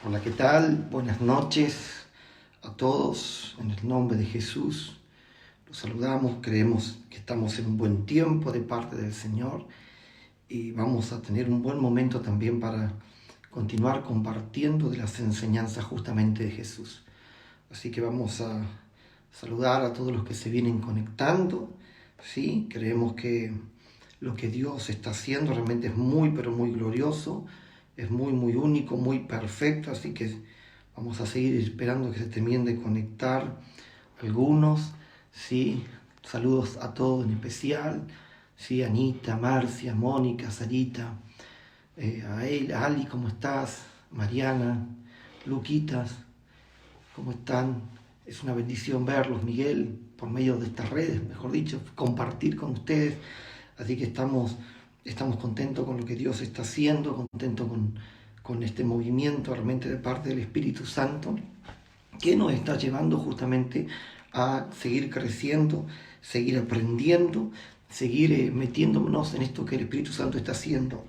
Hola, ¿qué tal? Buenas noches a todos. En el nombre de Jesús los saludamos. Creemos que estamos en un buen tiempo de parte del Señor y vamos a tener un buen momento también para continuar compartiendo de las enseñanzas justamente de Jesús. Así que vamos a saludar a todos los que se vienen conectando. ¿Sí? Creemos que lo que Dios está haciendo realmente es muy, pero muy glorioso. Es muy, muy único, muy perfecto, así que vamos a seguir esperando que se terminen de conectar algunos, ¿sí? Saludos a todos en especial, ¿sí? Anita, Marcia, Mónica, Sarita, a Ali, ¿cómo estás? Mariana, Luquitas, ¿cómo están? Es una bendición verlos, Miguel, por medio de estas redes, mejor dicho, compartir con ustedes, así que estamos contentos con lo que Dios está haciendo, contentos con este movimiento realmente de parte del Espíritu Santo, que nos está llevando justamente a seguir creciendo, seguir aprendiendo, seguir metiéndonos en esto que el Espíritu Santo está haciendo.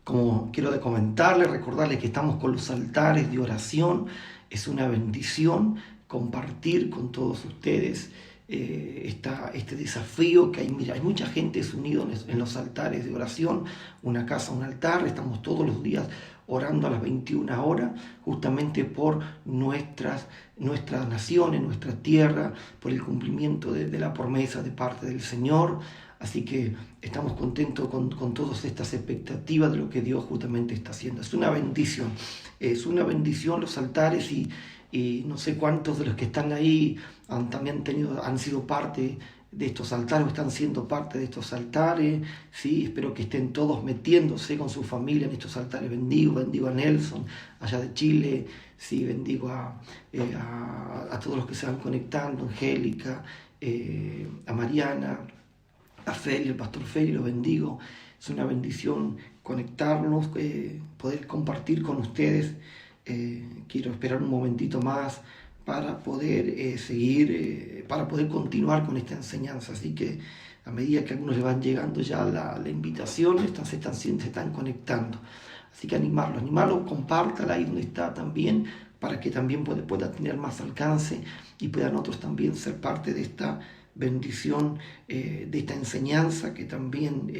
Como quiero comentarles, recordarles que estamos con los altares de oración. Es una bendición compartir con todos ustedes este desafío que hay mucha gente unida en los altares de oración, una casa, un altar. Estamos todos los días orando a las 21 horas, justamente por nuestras naciones, nuestra tierra, por el cumplimiento de la promesa de parte del Señor. Así que estamos contentos con todas estas expectativas de lo que Dios justamente está haciendo. Es una bendición los altares y no sé cuántos de los que están ahí han sido parte de estos altares o están siendo parte de estos altares. ¿Sí? Espero que estén todos metiéndose con su familia en estos altares. Bendigo a Nelson, allá de Chile. Sí, bendigo a todos los que se van conectando, Angélica, a Mariana, a Feli, el pastor Feli, lo bendigo. Es una bendición conectarnos, poder compartir con ustedes. Quiero esperar un momentito más para poder seguir, para poder continuar con esta enseñanza. Así que a medida que algunos le van llegando ya la invitación, se están conectando. Así que animarlo, compártala ahí donde está también, para que también pueda tener más alcance y puedan otros también ser parte de esta bendición, de esta enseñanza que también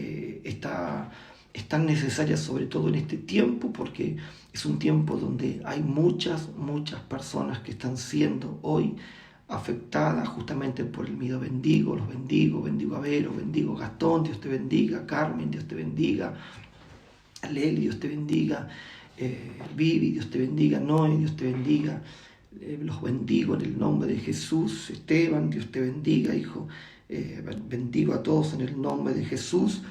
es tan necesaria, sobre todo en este tiempo, porque es un tiempo donde hay muchas personas que están siendo hoy afectadas justamente por el miedo. Bendigo a Vero, bendigo a Gastón, Dios te bendiga, Carmen, Dios te bendiga, Leli, Dios te bendiga, Vivi, Dios te bendiga, Noé, Dios te bendiga. Los bendigo en el nombre de Jesús. Esteban, Dios te bendiga, hijo. Bendigo a todos en el nombre de Jesús.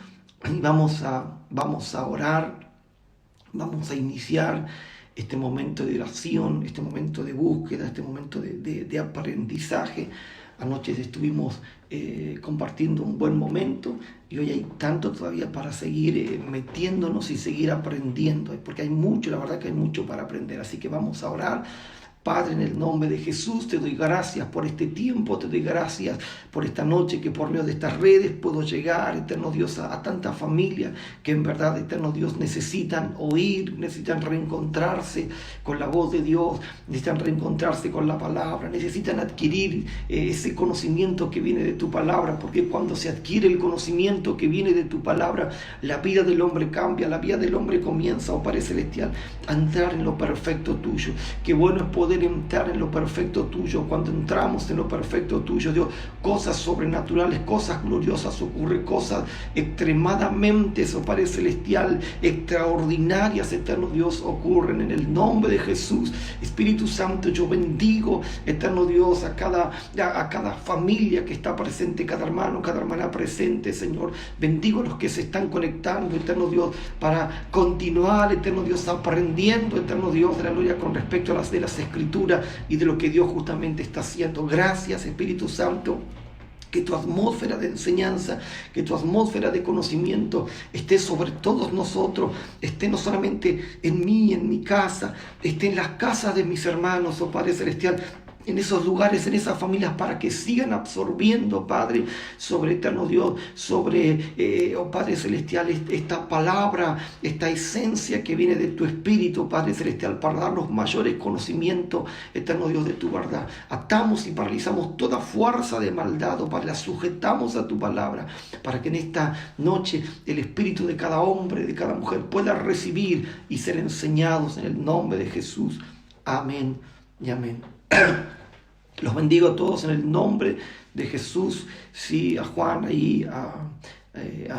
Y vamos a orar, vamos a iniciar este momento de oración, este momento de búsqueda, este momento de aprendizaje. Anoche estuvimos compartiendo un buen momento y hoy hay tanto todavía para seguir metiéndonos y seguir aprendiendo, porque la verdad que hay mucho para aprender. Así que vamos a orar. Padre, en el nombre de Jesús, te doy gracias por este tiempo, te doy gracias por esta noche que por medio de estas redes puedo llegar, eterno Dios, a tanta familia que en verdad, eterno Dios, necesitan oír, necesitan reencontrarse con la voz de Dios, necesitan reencontrarse con la palabra, necesitan adquirir ese conocimiento que viene de tu palabra, porque cuando se adquiere el conocimiento que viene de tu palabra, la vida del hombre cambia, la vida del hombre comienza, oh Padre Celestial, a entrar en lo perfecto tuyo. Qué bueno es poder entrar en lo perfecto tuyo. Cuando entramos en lo perfecto tuyo, Dios, cosas sobrenaturales, cosas gloriosas ocurren, cosas extremadamente, oh Padre Celestial, extraordinarias, eterno Dios, ocurren en el nombre de Jesús. Espíritu Santo, yo bendigo, eterno Dios, a cada familia que está presente, cada hermano, cada hermana presente, Señor. Bendigo a los que se están conectando, eterno Dios, para continuar, eterno Dios, aprendiendo, eterno Dios, de la gloria con respecto a las Escrituras y de lo que Dios justamente está haciendo. Gracias, Espíritu Santo. Que tu atmósfera de enseñanza, que tu atmósfera de conocimiento esté sobre todos nosotros, esté no solamente en mí, en mi casa, esté en las casas de mis hermanos, oh Padre Celestial, en esos lugares, en esas familias, para que sigan absorbiendo, Padre, sobre eterno Dios, sobre, oh Padre Celestial, esta palabra, esta esencia que viene de tu Espíritu, Padre Celestial, para darnos mayores conocimientos, eterno Dios, de tu verdad. Atamos y paralizamos toda fuerza de maldad, oh Padre, la sujetamos a tu palabra, para que en esta noche el espíritu de cada hombre, de cada mujer, pueda recibir y ser enseñados en el nombre de Jesús. Amén y amén. Los bendigo a todos en el nombre de Jesús. Sí, a Juan ahí, a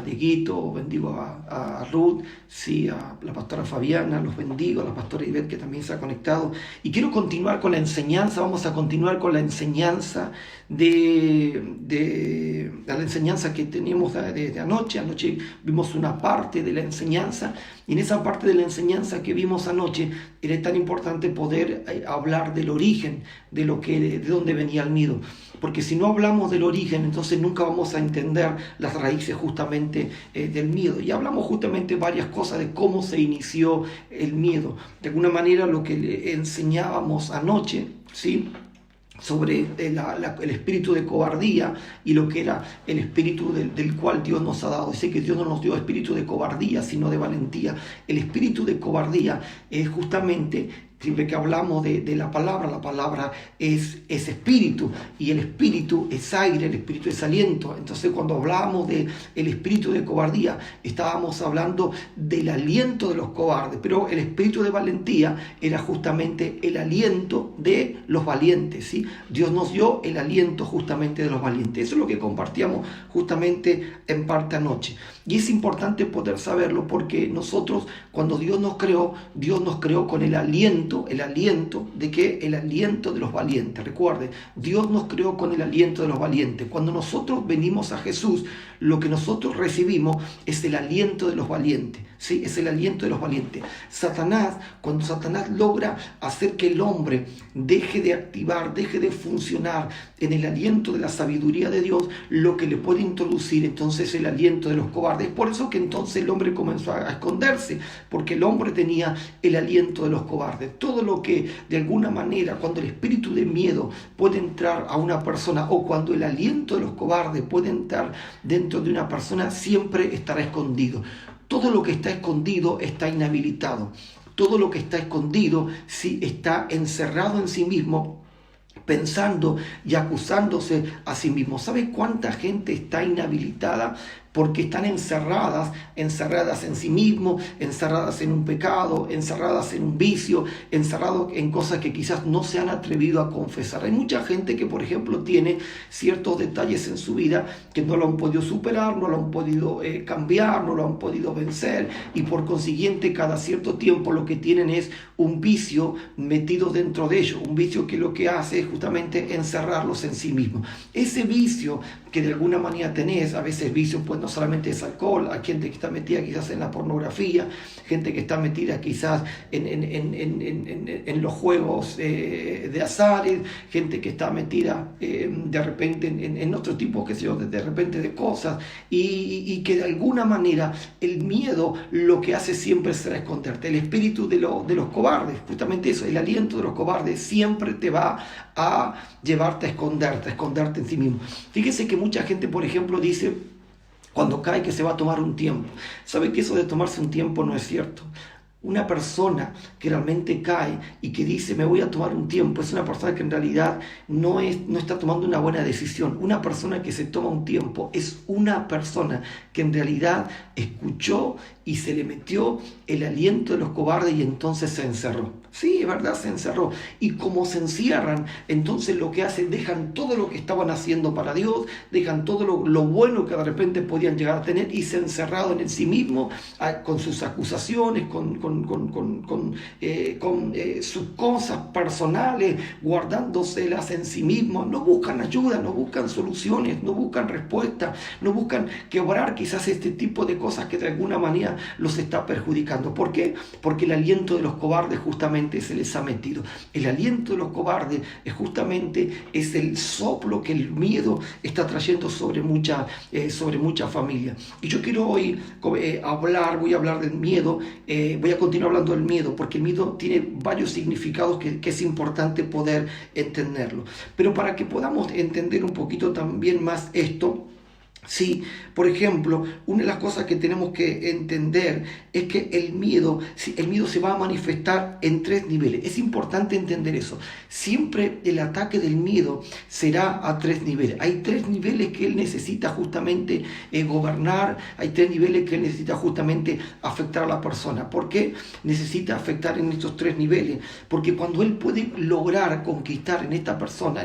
Dieguito, bendigo a Ruth, sí, a la pastora Fabiana, los bendigo, a la pastora Ivette, que también se ha conectado. Y quiero continuar con la enseñanza. Vamos a continuar con la enseñanza de la enseñanza que teníamos desde anoche. Anoche vimos una parte de la enseñanza, y en esa parte de la enseñanza que vimos anoche era tan importante poder hablar del origen, de dónde venía el miedo. Porque si no hablamos del origen, entonces nunca vamos a entender las raíces justamente del miedo. Y hablamos justamente varias cosas de cómo se inició el miedo. De alguna manera lo que le enseñábamos anoche, ¿sí?, sobre el espíritu de cobardía y lo que era el espíritu del cual Dios nos ha dado. Dice que Dios no nos dio espíritu de cobardía, sino de valentía. El espíritu de cobardía es justamente, siempre que hablamos de la palabra es espíritu, y el espíritu es aire, el espíritu es aliento. Entonces, cuando hablábamos del espíritu de cobardía, estábamos hablando del aliento de los cobardes, pero el espíritu de valentía era justamente el aliento de los valientes, ¿sí? Dios nos dio el aliento justamente de los valientes. Eso es lo que compartíamos justamente en parte anoche. Y es importante poder saberlo, porque nosotros, cuando Dios nos creó con el aliento de que el aliento de los valientes. Recuerde, Dios nos creó con el aliento de los valientes. Cuando nosotros venimos a Jesús, lo que nosotros recibimos es el aliento de los valientes. Sí, es el aliento de los valientes. Cuando Satanás logra hacer que el hombre deje de activar, deje de funcionar en el aliento de la sabiduría de Dios, lo que le puede introducir entonces el aliento de los cobardes. Por eso que entonces el hombre comenzó a esconderse, porque el hombre tenía el aliento de los cobardes. Todo lo que de alguna manera, cuando el espíritu de miedo puede entrar a una persona, o cuando el aliento de los cobardes puede entrar dentro de una persona, siempre estará escondido. Todo lo que está escondido está inhabilitado. Todo lo que está escondido sí está encerrado en sí mismo, pensando y acusándose a sí mismo. ¿Sabe cuánta gente está inhabilitada? Porque están encerradas en sí mismos, encerradas en un pecado, encerradas en un vicio, encerradas en cosas que quizás no se han atrevido a confesar. Hay mucha gente que, por ejemplo, tiene ciertos detalles en su vida que no lo han podido superar, no lo han podido cambiar, no lo han podido vencer, y por consiguiente cada cierto tiempo lo que tienen es un vicio metido dentro de ellos, un vicio que lo que hace es justamente encerrarlos en sí mismos. Ese vicio que de alguna manera tenés, a veces vicio pues no solamente es alcohol, hay gente que está metida quizás en la pornografía, gente que está metida quizás en los juegos de azar, gente que está metida de repente en otro tipo, qué sé yo, de repente de cosas, y que de alguna manera el miedo lo que hace siempre será esconderte. El espíritu de los cobardes, justamente eso, el aliento de los cobardes siempre te va a llevarte a esconderte en sí mismo. Fíjese que mucha gente, por ejemplo, dice cuando cae que se va a tomar un tiempo. ¿Sabe que eso de tomarse un tiempo no es cierto? Una persona que realmente cae y que dice me voy a tomar un tiempo, es una persona que en realidad no está tomando una buena decisión. Una persona que se toma un tiempo es una persona que en realidad escuchó y se le metió el aliento de los cobardes y entonces se encerró. Sí, es verdad, se encerró. Y como se encierran, entonces lo que hacen, dejan todo lo que estaban haciendo para Dios, dejan todo lo bueno que de repente podían llegar a tener, y se han encerrado en sí mismo con sus acusaciones, con sus cosas personales, guardándoselas en sí mismos. No buscan ayuda, no buscan soluciones, no buscan respuesta, no buscan quebrar quizás este tipo de cosas que de alguna manera los está perjudicando. ¿Por qué? Porque el aliento de los cobardes justamente se les ha metido. El aliento de los cobardes es el soplo que el miedo está trayendo sobre mucha familia. Y yo quiero hoy voy a hablar del miedo, voy a continuar hablando del miedo, porque el miedo tiene varios significados que es importante poder entenderlo. Pero para que podamos entender un poquito también más esto, sí, por ejemplo, una de las cosas que tenemos que entender es que el miedo se va a manifestar en 3 niveles. Es importante entender eso. Siempre el ataque del miedo será a 3 niveles. Hay 3 niveles que él necesita justamente gobernar, hay 3 niveles que él necesita justamente afectar a la persona. ¿Por qué necesita afectar en estos 3 niveles? Porque cuando él puede lograr conquistar en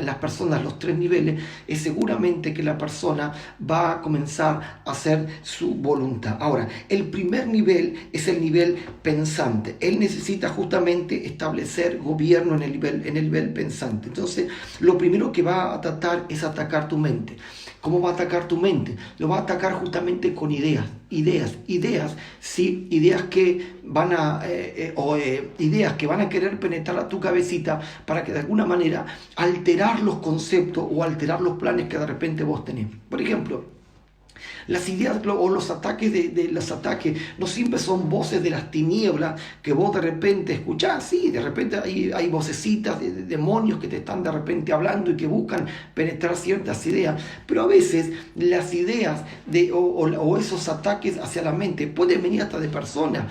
las personas los 3 niveles, es seguramente que la persona va a comenzar a hacer su voluntad. Ahora, el primer nivel es el nivel pensante. Él necesita justamente establecer gobierno en el nivel pensante. Entonces, lo primero que va a tratar es atacar tu mente. ¿Cómo va a atacar tu mente? Lo va a atacar justamente con ideas, sí, ideas que van a querer penetrar a tu cabecita para que de alguna manera alterar los conceptos o alterar los planes que de repente vos tenés. Por ejemplo, las ideas o los ataques los ataques no siempre son voces de las tinieblas que vos de repente escuchás. Sí, de repente hay vocecitas de demonios que te están de repente hablando y que buscan penetrar ciertas ideas, pero a veces las ideas o esos ataques hacia la mente pueden venir hasta de personas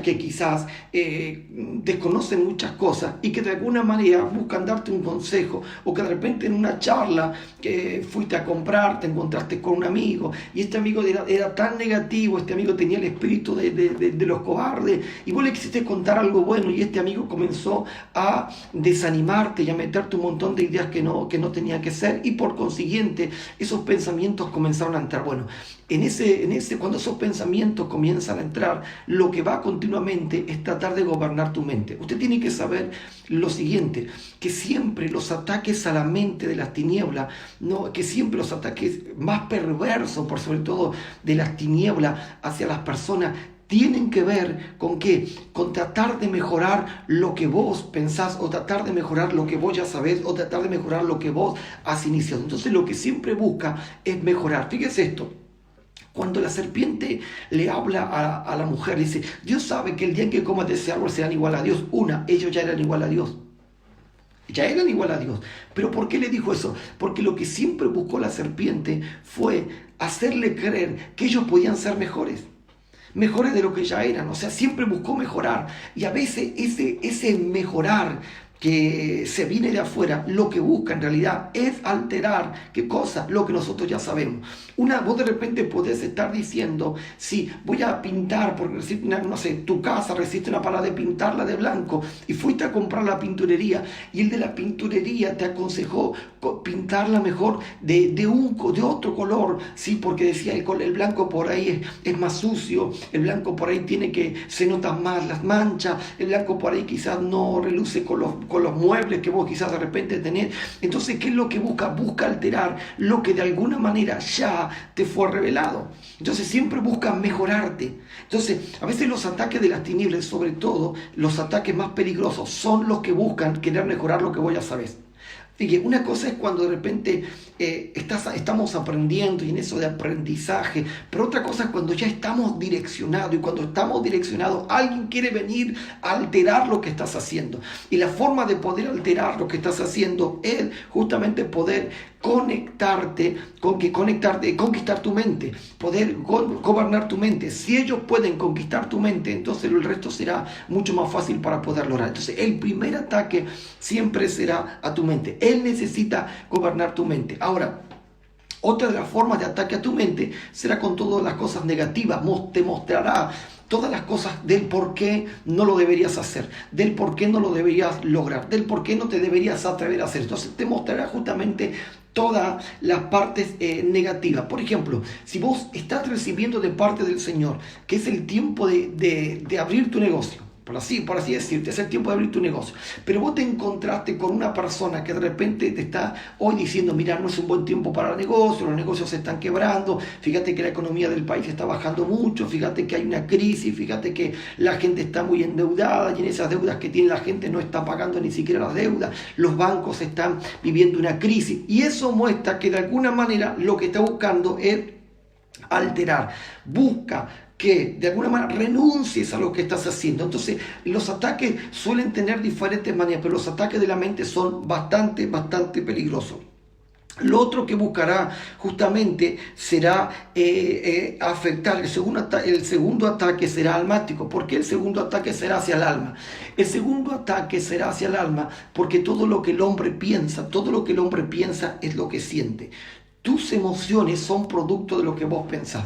que quizás desconocen muchas cosas y que de alguna manera buscan darte un consejo, o que de repente en una charla que fuiste a comprar te encontraste con un amigo y este amigo era tan negativo, este amigo tenía el espíritu de los cobardes, y vos le quisiste contar algo bueno y este amigo comenzó a desanimarte y a meterte un montón de ideas que no tenían que ser, y por consiguiente esos pensamientos comenzaron a entrar. Bueno, cuando esos pensamientos comienzan a entrar, lo que va continuamente es tratar de gobernar tu mente. Usted tiene que saber lo siguiente, que siempre los ataques a la mente de las tinieblas, que siempre los ataques más perversos, por sobre todo de las tinieblas hacia las personas, tienen que ver con qué, con tratar de mejorar lo que vos pensás, o tratar de mejorar lo que vos ya sabés, o tratar de mejorar lo que vos has iniciado. Entonces lo que siempre busca es mejorar. Fíjese esto. Cuando la serpiente le habla a la mujer, dice: Dios sabe que el día en que comas de ese árbol serán igual a Dios. Ellos ya eran igual a Dios. Ya eran igual a Dios. ¿Pero por qué le dijo eso? Porque lo que siempre buscó la serpiente fue hacerle creer que ellos podían ser mejores de lo que ya eran. O sea, siempre buscó mejorar. Y a veces ese mejorar que se viene de afuera, lo que busca en realidad es alterar, ¿qué cosa? Lo que nosotros ya sabemos. Vos de repente podés estar diciendo: sí, voy a pintar, porque tu casa resiste una palabra de pintarla de blanco, y fuiste a comprar la pinturería, y el de la pinturería te aconsejó pintarla mejor de otro color, sí, porque decía el blanco por ahí es más sucio, el blanco por ahí se notan más las manchas, el blanco por ahí quizás no reluce con los muebles que vos quizás de repente tenés. Entonces, ¿qué es lo que busca? Busca alterar lo que de alguna manera ya te fue revelado. Entonces siempre busca mejorarte. Entonces, a veces los ataques de las tinieblas, sobre todo los ataques más peligrosos, son los que buscan querer mejorar lo que vos ya sabés. Fíjate, una cosa es cuando de repente estamos aprendiendo y en eso de aprendizaje, pero otra cosa es cuando ya estamos direccionados, y cuando estamos direccionados alguien quiere venir a alterar lo que estás haciendo. Y la forma de poder alterar lo que estás haciendo es justamente poder conquistar tu mente, poder gobernar tu mente. Si ellos pueden conquistar tu mente, entonces el resto será mucho más fácil para poder lograr. Entonces el primer ataque siempre será a tu mente. Él necesita gobernar tu mente. Ahora, otra de las formas de ataque a tu mente será con todas las cosas negativas. Te mostrará todas las cosas del por qué no lo deberías hacer, del por qué no lo deberías lograr, del por qué no te deberías atrever a hacer. Entonces te mostrará justamente todas las partes negativas. Por ejemplo, si vos estás recibiendo de parte del Señor que es el tiempo de abrir tu negocio, por así decirte, es el tiempo de abrir tu negocio, pero vos te encontraste con una persona que de repente te está hoy diciendo: mira, no es un buen tiempo para el negocio, los negocios se están quebrando, fíjate que la economía del país está bajando mucho, fíjate que hay una crisis, fíjate que la gente está muy endeudada, y en esas deudas que tiene la gente no está pagando ni siquiera las deudas, los bancos están viviendo una crisis, y eso muestra que de alguna manera lo que está buscando es alterar, busca que de alguna manera renuncies a lo que estás haciendo. Entonces, los ataques suelen tener diferentes maneras, pero los ataques de la mente son bastante peligrosos. Lo otro que buscará justamente será afectar. El segundo ataque será almático. ¿Por qué el segundo ataque será hacia el alma? El segundo ataque será hacia el alma porque todo lo que el hombre piensa es lo que siente. Tus emociones son producto de lo que vos pensás.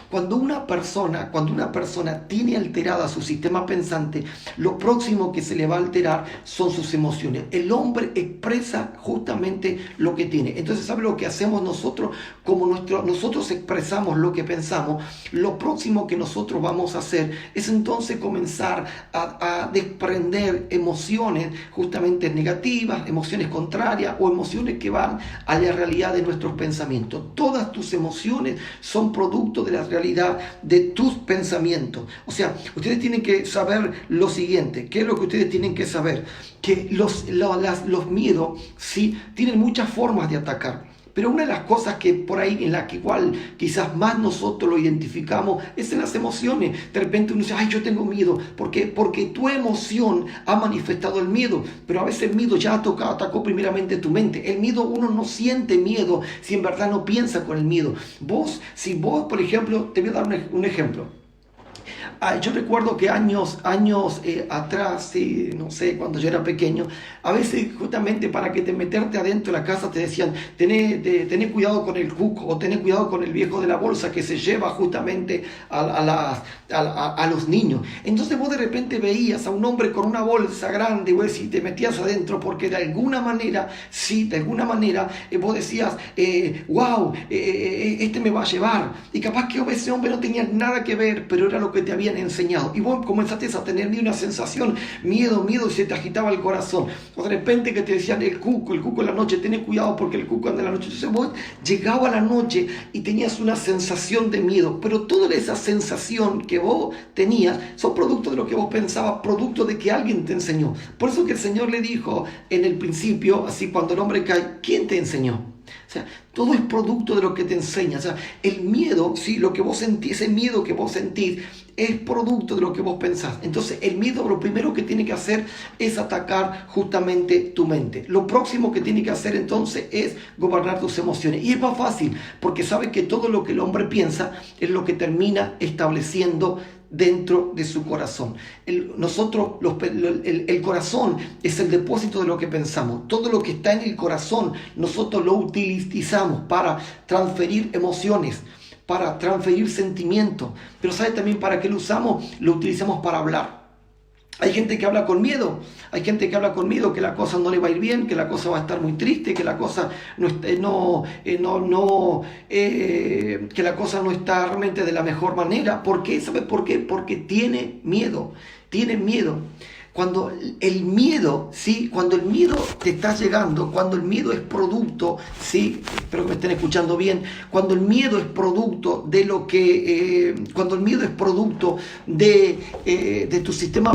Cuando una persona tiene alterada su sistema pensante, lo próximo que se le va a alterar son sus emociones. El hombre expresa justamente lo que tiene. Entonces, ¿sabe lo que hacemos nosotros? Como nosotros expresamos lo que pensamos, lo próximo que nosotros vamos a hacer es entonces comenzar a desprender emociones justamente negativas, emociones contrarias o emociones que van a la realidad de nuestros pensamientos. Todas tus emociones son producto de la realidad de tus pensamientos. O sea, ustedes tienen que saber lo siguiente. ¿Qué es lo que ustedes tienen que saber? Que los miedos, sí, tienen muchas formas de atacar. Pero una de las cosas que por ahí en la que igual quizás más nosotros lo identificamos es en las emociones. De repente uno dice, ay, yo tengo miedo. ¿Por qué? Porque tu emoción ha manifestado el miedo. Pero a veces el miedo ya atacó primeramente tu mente. El miedo, uno no siente miedo si en verdad no piensa con el miedo. Si vos, por ejemplo, te voy a dar un ejemplo. Yo recuerdo que años atrás, no sé, cuando yo era pequeño, a veces justamente para que te meterte adentro de la casa te decían, tené cuidado con el cuco o tené cuidado con el viejo de la bolsa que se lleva justamente a los niños. Entonces vos de repente veías a un hombre con una bolsa grande y te metías adentro porque de alguna manera vos decías, wow, este me va a llevar. Y capaz que ese hombre no tenía nada que ver, pero era lo que te habían enseñado. Y vos comenzaste a tener una sensación, miedo, y se te agitaba el corazón. O de repente que te decían el cuco en la noche, tenés cuidado porque el cuco anda en la noche. Entonces vos llegaba la noche y tenías una sensación de miedo, pero toda esa sensación que vos tenías son producto de lo que vos pensabas, producto de que alguien te enseñó. Por eso que el Señor le dijo en el principio, así cuando el hombre cae, ¿quién te enseñó? O sea, todo es producto de lo que te enseña. O sea, el miedo, ¿sí? Lo que vos sentís, ese miedo que vos sentís es producto de lo que vos pensás. Entonces, el miedo lo primero que tiene que hacer es atacar justamente tu mente. Lo próximo que tiene que hacer entonces es gobernar tus emociones. Y es más fácil, porque sabe que todo lo que el hombre piensa es lo que termina estableciendo dentro de su corazón. El corazón es el depósito de lo que pensamos. Todo lo que está en el corazón nosotros lo utilizamos para transferir emociones, para transferir sentimientos. Pero ¿sabe también para qué lo usamos? Lo utilizamos para hablar. Hay gente que habla con miedo, que la cosa no le va a ir bien, que la cosa va a estar muy triste, que la cosa que la cosa no está realmente de la mejor manera. ¿Por qué? ¿Sabe por qué? Porque tiene miedo. Cuando el miedo, ¿sí? Cuando el miedo te está llegando, cuando el miedo es producto, ¿sí? Espero que me estén escuchando bien. Cuando el miedo es producto de cuando el miedo es producto de tu sistema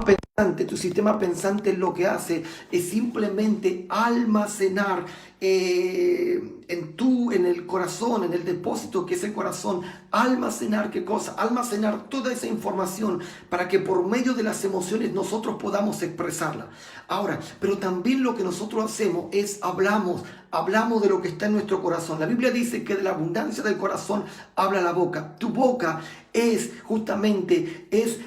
pensante lo que hace es simplemente almacenar en el corazón, en el depósito que es el corazón, almacenar ¿qué cosa? Almacenar toda esa información para que por medio de las emociones nosotros podamos expresarla. Ahora, pero también lo que nosotros hacemos es hablamos de lo que está en nuestro corazón. La Biblia dice que de la abundancia del corazón habla la boca. Tu boca es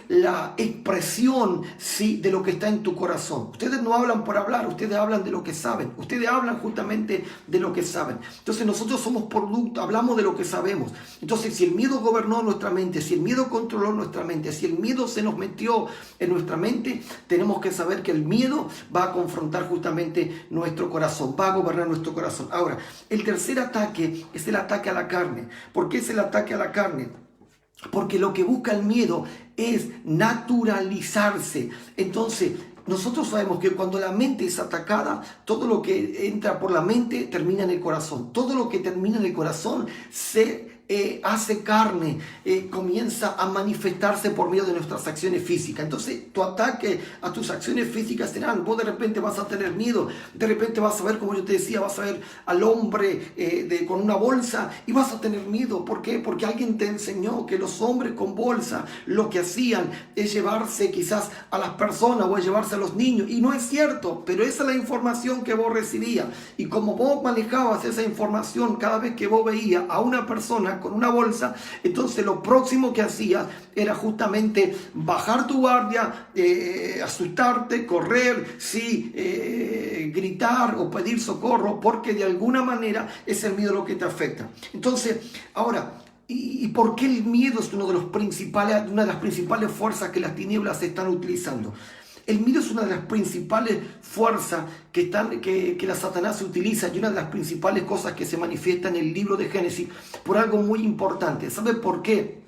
la expresión, ¿sí?, de lo que está en tu corazón. Ustedes no hablan por hablar, ustedes hablan de lo que saben. Ustedes hablan justamente de lo que saben. Entonces nosotros somos producto, hablamos de lo que sabemos. Entonces si el miedo gobernó nuestra mente, si el miedo controló nuestra mente, si el miedo se nos metió en nuestra mente, tenemos que saber que el miedo va a confrontar justamente nuestro corazón, va a gobernar nuestro corazón. Ahora, el tercer ataque es el ataque a la carne. ¿Por qué es el ataque a la carne? Porque lo que busca el miedo es naturalizarse. Entonces, nosotros sabemos que cuando la mente es atacada, todo lo que entra por la mente termina en el corazón. Todo lo que termina en el corazón se hace carne, comienza a manifestarse por medio de nuestras acciones físicas. Entonces tu ataque a tus acciones físicas serán, vos de repente vas a tener miedo, de repente vas a ver, como yo te decía, vas a ver al hombre con una bolsa y vas a tener miedo. ¿Por qué? Porque alguien te enseñó que los hombres con bolsa lo que hacían es llevarse quizás a las personas o es llevarse a los niños, y no es cierto, pero esa es la información que vos recibías, y como vos manejabas esa información cada vez que vos veías a una persona con una bolsa, entonces lo próximo que hacías era justamente bajar tu guardia, asustarte, correr, sí, gritar o pedir socorro, porque de alguna manera es el miedo lo que te afecta. Entonces, ahora, ¿y por qué el miedo es una de las principales fuerzas que las tinieblas están utilizando? El miedo es una de las principales fuerzas que la Satanás utiliza, y una de las principales cosas que se manifiesta en el libro de Génesis por algo muy importante. ¿Sabe por qué?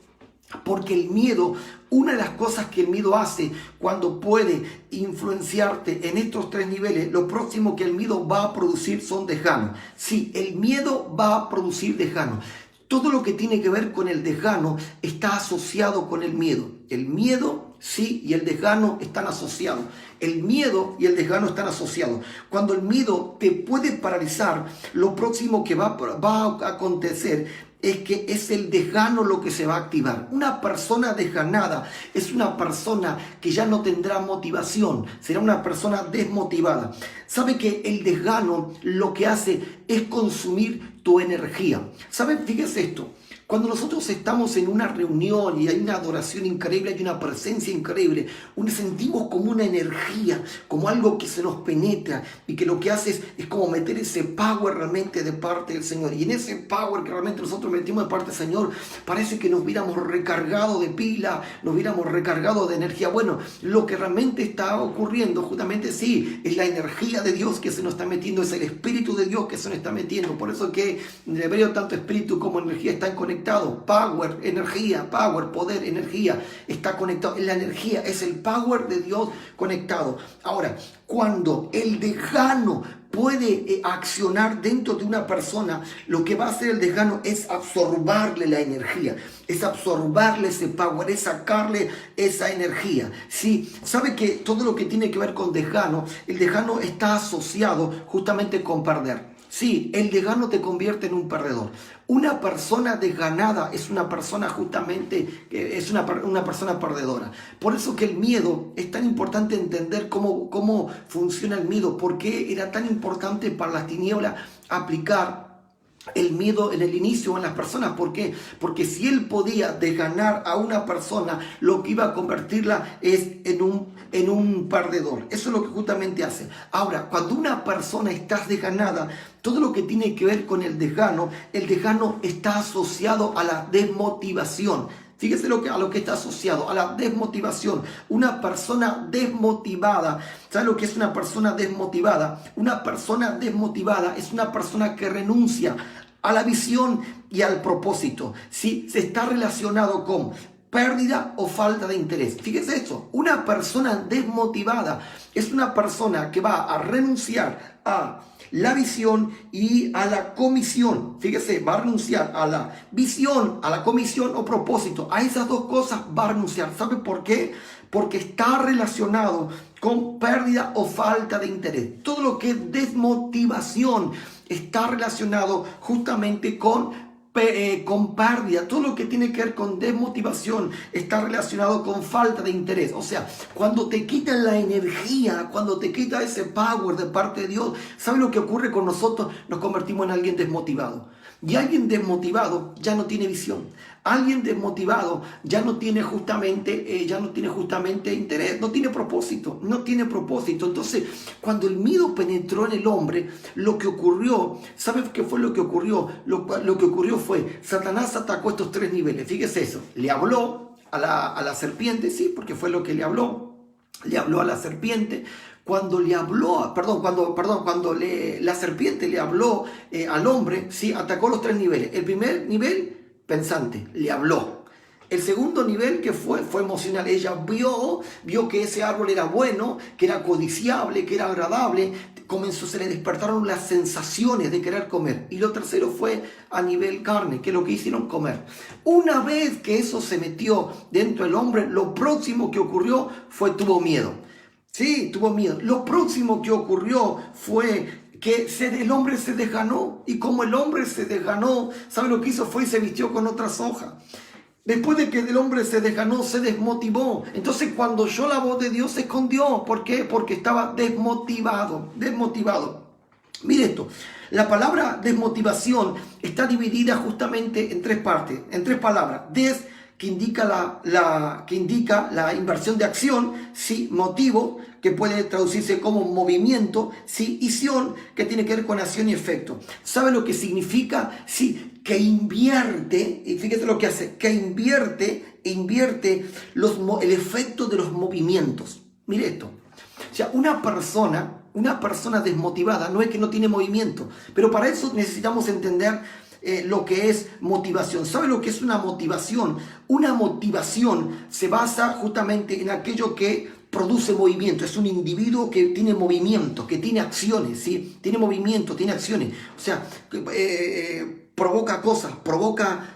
Porque el miedo, una de las cosas que el miedo hace cuando puede influenciarte en estos tres niveles, lo próximo que el miedo va a producir son desganos. Sí, el miedo va a producir desganos. Todo lo que tiene que ver con el desgano está asociado con el miedo. El miedo, sí, y el desgano están asociados. El miedo y el desgano están asociados. Cuando el miedo te puede paralizar, lo próximo que va a acontecer es que es el desgano lo que se va a activar. Una persona desganada es una persona que ya no tendrá motivación, será una persona desmotivada. ¿Sabe que el desgano lo que hace es consumir tu energía? ¿Sabe? Fíjese esto. Cuando nosotros estamos en una reunión y hay una adoración increíble, hay una presencia increíble, sentimos como una energía, como algo que se nos penetra y que lo que hace es como meter ese power realmente de parte del Señor. Y en ese power que realmente nosotros metimos de parte del Señor, parece que nos hubiéramos recargado de pila, nos hubiéramos recargado de energía. Bueno, lo que realmente está ocurriendo justamente sí, es la energía de Dios que se nos está metiendo, es el Espíritu de Dios que se nos está metiendo. Por eso que en el hebreo tanto espíritu como energía están conectados. Power, energía, power, poder, energía, está conectado. La energía es el power de Dios conectado. Ahora, cuando el desgano puede accionar dentro de una persona, lo que va a hacer el desgano es absorbarle la energía, es absorbarle ese power, es sacarle esa energía. Sí, sabe que todo lo que tiene que ver con desgano, el desgano está asociado justamente con perder. Sí, el desgano te convierte en un perdedor. Una persona desganada es una persona justamente, es una persona perdedora. Por eso que el miedo, es tan importante entender cómo funciona el miedo, por qué era tan importante para las tinieblas aplicar el miedo en el inicio en las personas. ¿Por qué? Porque si él podía desganar a una persona, lo que iba a convertirla es en un perdedor. Eso es lo que justamente hace. Ahora, cuando una persona está desganada, todo lo que tiene que ver con el desgano está asociado a la desmotivación. Fíjese a lo que está asociado, a la desmotivación. Una persona desmotivada. ¿Sabe lo que es una persona desmotivada? Una persona desmotivada es una persona que renuncia a la visión y al propósito. ¿Sí? Se está relacionado con pérdida o falta de interés. Fíjese eso. Una persona desmotivada es una persona que va a renunciar a la visión y a la comisión. Fíjese, va a renunciar a la visión, a la comisión o propósito. A esas dos cosas va a renunciar. ¿Sabe por qué? Porque está relacionado con pérdida o falta de interés. Todo lo que es desmotivación está relacionado justamente con pérdida. Todo lo que tiene que ver con desmotivación está relacionado con falta de interés. O sea, cuando te quitan la energía, cuando te quita ese power de parte de Dios, ¿sabe lo que ocurre con nosotros? Nos convertimos en alguien desmotivado. Y alguien desmotivado ya no tiene visión. Alguien desmotivado ya no tiene justamente interés, no tiene propósito. Entonces, cuando el miedo penetró en el hombre, lo que ocurrió, ¿sabes qué fue lo que ocurrió? Lo que ocurrió fue, Satanás atacó estos tres niveles. Fíjese eso, le habló a la serpiente, sí, porque fue lo que le habló a la serpiente. Cuando la serpiente le habló al hombre, sí, atacó los tres niveles. El primer nivel, pensante, le habló. El segundo nivel que fue emocional. Ella vio que ese árbol era bueno, que era codiciable, que era agradable. Se le despertaron las sensaciones de querer comer. Y lo tercero fue a nivel carne, que es lo que hicieron comer. Una vez que eso se metió dentro del hombre, lo próximo que ocurrió tuvo miedo. Sí, tuvo miedo. Lo próximo que ocurrió fue que el hombre se desganó. Y como el hombre se desganó, ¿sabe lo que hizo? Fue y se vistió con otras hojas. Después de que el hombre se desganó, se desmotivó. Entonces cuando oyó la voz de Dios se escondió. ¿Por qué? Porque estaba desmotivado. Mire esto, la palabra desmotivación está dividida justamente en tres partes, en tres palabras. Que indica la inversión de acción, sí, motivo, que puede traducirse como movimiento, sí, y sion, que tiene que ver con acción y efecto. ¿Sabe lo que significa? Sí, que invierte, y fíjate lo que hace, que invierte el efecto de los movimientos. Mire esto, o sea, una persona desmotivada no es que no tiene movimiento, pero para eso necesitamos entender lo que es motivación. ¿Sabe lo que es una motivación? Una motivación se basa justamente en aquello que produce movimiento. Es un individuo que tiene movimiento, que tiene acciones, ¿sí? Tiene movimiento, tiene acciones. O sea, provoca cosas, provoca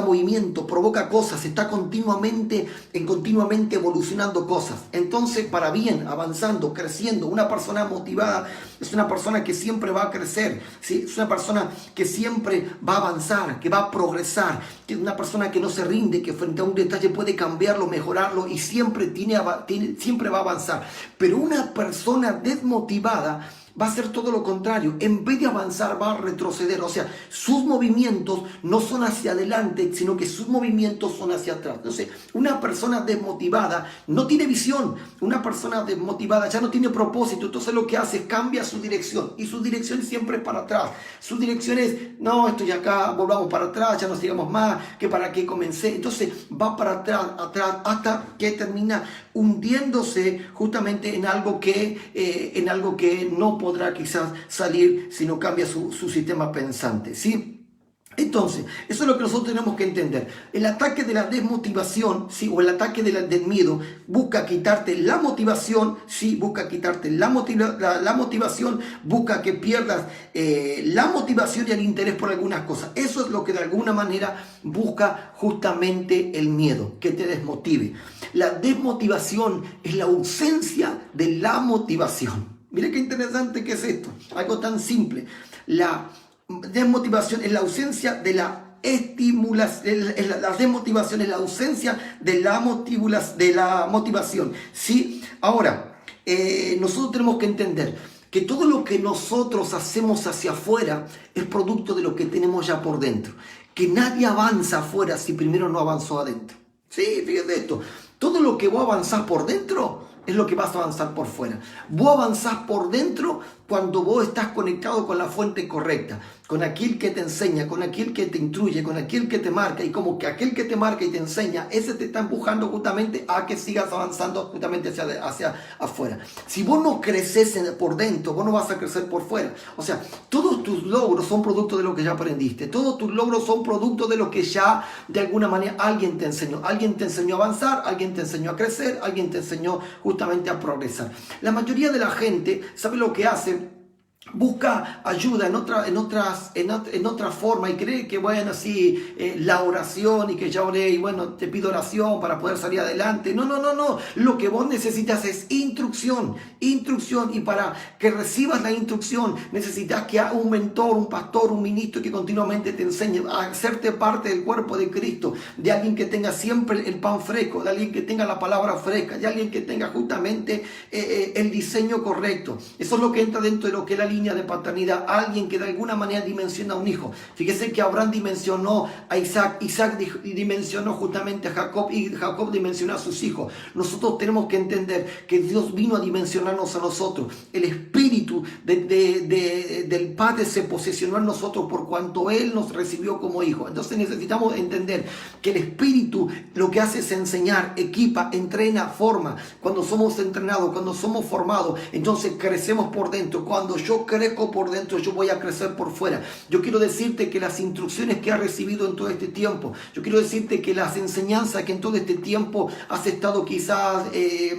movimiento, provoca cosas, está continuamente evolucionando cosas. Entonces, para bien, avanzando, creciendo, una persona motivada es una persona que siempre va a crecer, ¿sí? Es una persona que siempre va a avanzar, que va a progresar, que es una persona que no se rinde, que frente a un detalle puede cambiarlo, mejorarlo y siempre siempre va a avanzar. Pero una persona desmotivada va a hacer todo lo contrario. En vez de avanzar, va a retroceder. O sea, sus movimientos no son hacia adelante, sino que sus movimientos son hacia atrás. Entonces, una persona desmotivada no tiene visión. Una persona desmotivada ya no tiene propósito. Entonces, lo que hace es cambia su dirección. Y su dirección siempre es para atrás. Su dirección es, no, estoy acá, volvamos para atrás, ya no sigamos más, que para qué comencé. Entonces, va para atrás, hasta que termina hundiéndose justamente en algo que no podrá quizás salir si no cambia su sistema pensante, ¿sí? Entonces, eso es lo que nosotros tenemos que entender. El ataque de la desmotivación, ¿sí? O el ataque del miedo busca quitarte la motivación, ¿sí? Busca quitarte la motivación, busca que pierdas la motivación y el interés por algunas cosas. Eso es lo que de alguna manera busca justamente el miedo, que te desmotive. La desmotivación es la ausencia de la motivación. Mire qué interesante que es esto, algo tan simple. La desmotivación es la ausencia de la estimulación, la desmotivación es la ausencia de la motivación. ¿Sí? Ahora, nosotros tenemos que entender que todo lo que nosotros hacemos hacia afuera es producto de lo que tenemos ya por dentro. Que nadie avanza afuera si primero no avanzó adentro. Sí, fíjate esto. Todo lo que vos avanzás por dentro es lo que vas a avanzar por fuera. Vos avanzás por dentro cuando vos estás conectado con la fuente correcta, con aquel que te enseña, con aquel que te instruye, con aquel que te marca, y como que aquel que te marca y te enseña, ese te está empujando justamente a que sigas avanzando justamente hacia afuera. Si vos no creces por dentro, vos no vas a crecer por fuera. O sea, todos tus logros son producto de lo que ya aprendiste, todos tus logros son producto de lo que ya de alguna manera alguien te enseñó a avanzar, alguien te enseñó a crecer, alguien te enseñó justamente a progresar. La mayoría de la gente, ¿sabe lo que hace? Busca ayuda en otra forma y cree que bueno, así la oración y que ya oré y bueno, te pido oración para poder salir adelante. No. Lo que vos necesitas es instrucción y para que recibas la instrucción necesitas que haya un mentor, un pastor, un ministro que continuamente te enseñe a hacerte parte del cuerpo de Cristo, de alguien que tenga siempre el pan fresco, de alguien que tenga la palabra fresca, de alguien que tenga justamente el diseño correcto. Eso es lo que entra dentro de lo que es la línea de paternidad, alguien que de alguna manera dimensiona a un hijo. Fíjese que Abraham dimensionó a Isaac dimensionó justamente a Jacob y Jacob dimensionó a sus hijos. Nosotros tenemos que entender que Dios vino a dimensionarnos a nosotros. El espíritu del Padre se posesionó en nosotros por cuanto Él nos recibió como hijos. Entonces necesitamos entender que el espíritu lo que hace es enseñar, equipa, entrena, forma. Cuando somos entrenados, cuando somos formados, entonces crecemos por dentro. Cuando yo crezco por dentro, yo voy a crecer por fuera. Yo quiero decirte que las instrucciones que has recibido en todo este tiempo, yo quiero decirte que las enseñanzas que en todo este tiempo has estado quizás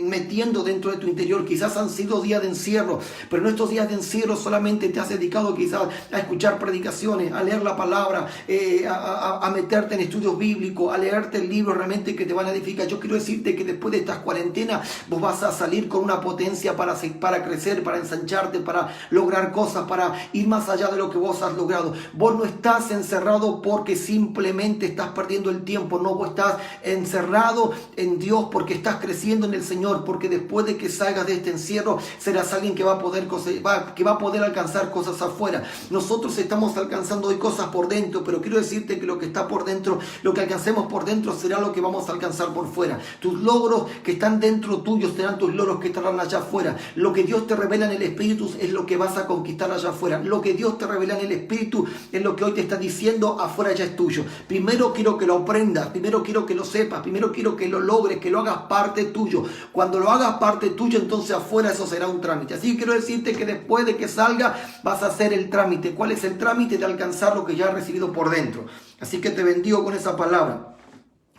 metiendo dentro de tu interior, quizás han sido días de encierro, pero en estos días de encierro solamente te has dedicado quizás a escuchar predicaciones, a leer la palabra, a meterte en estudios bíblicos, a leerte el libro realmente que te van a edificar. Yo quiero decirte que después de estas cuarentenas vos vas a salir con una potencia para crecer, para ensancharte, para lograr cosas, para ir más allá de lo que vos has logrado. Vos no estás encerrado porque simplemente estás perdiendo el tiempo, no, vos estás encerrado en Dios porque estás creciendo en el Señor, porque después de que salgas de este encierro serás alguien que va a poder alcanzar cosas afuera. Nosotros estamos alcanzando hoy cosas por dentro, pero quiero decirte que lo que está por dentro, lo que alcancemos por dentro será lo que vamos a alcanzar por fuera. Tus logros que están dentro tuyos serán tus logros que estarán allá afuera. Lo que Dios te revela en el Espíritu es lo que vas a conquistar allá afuera. Lo que Dios te revela en el Espíritu es lo que hoy te está diciendo afuera ya es tuyo. Primero quiero que lo aprendas, primero quiero que lo sepas, primero quiero que lo logres, que lo hagas parte tuyo. Cuando lo hagas parte tuyo, entonces afuera eso será un trámite. Así que quiero decirte que después de que salga vas a hacer el trámite. ¿Cuál es el trámite? De alcanzar lo que ya has recibido por dentro. Así que te bendigo con esa palabra.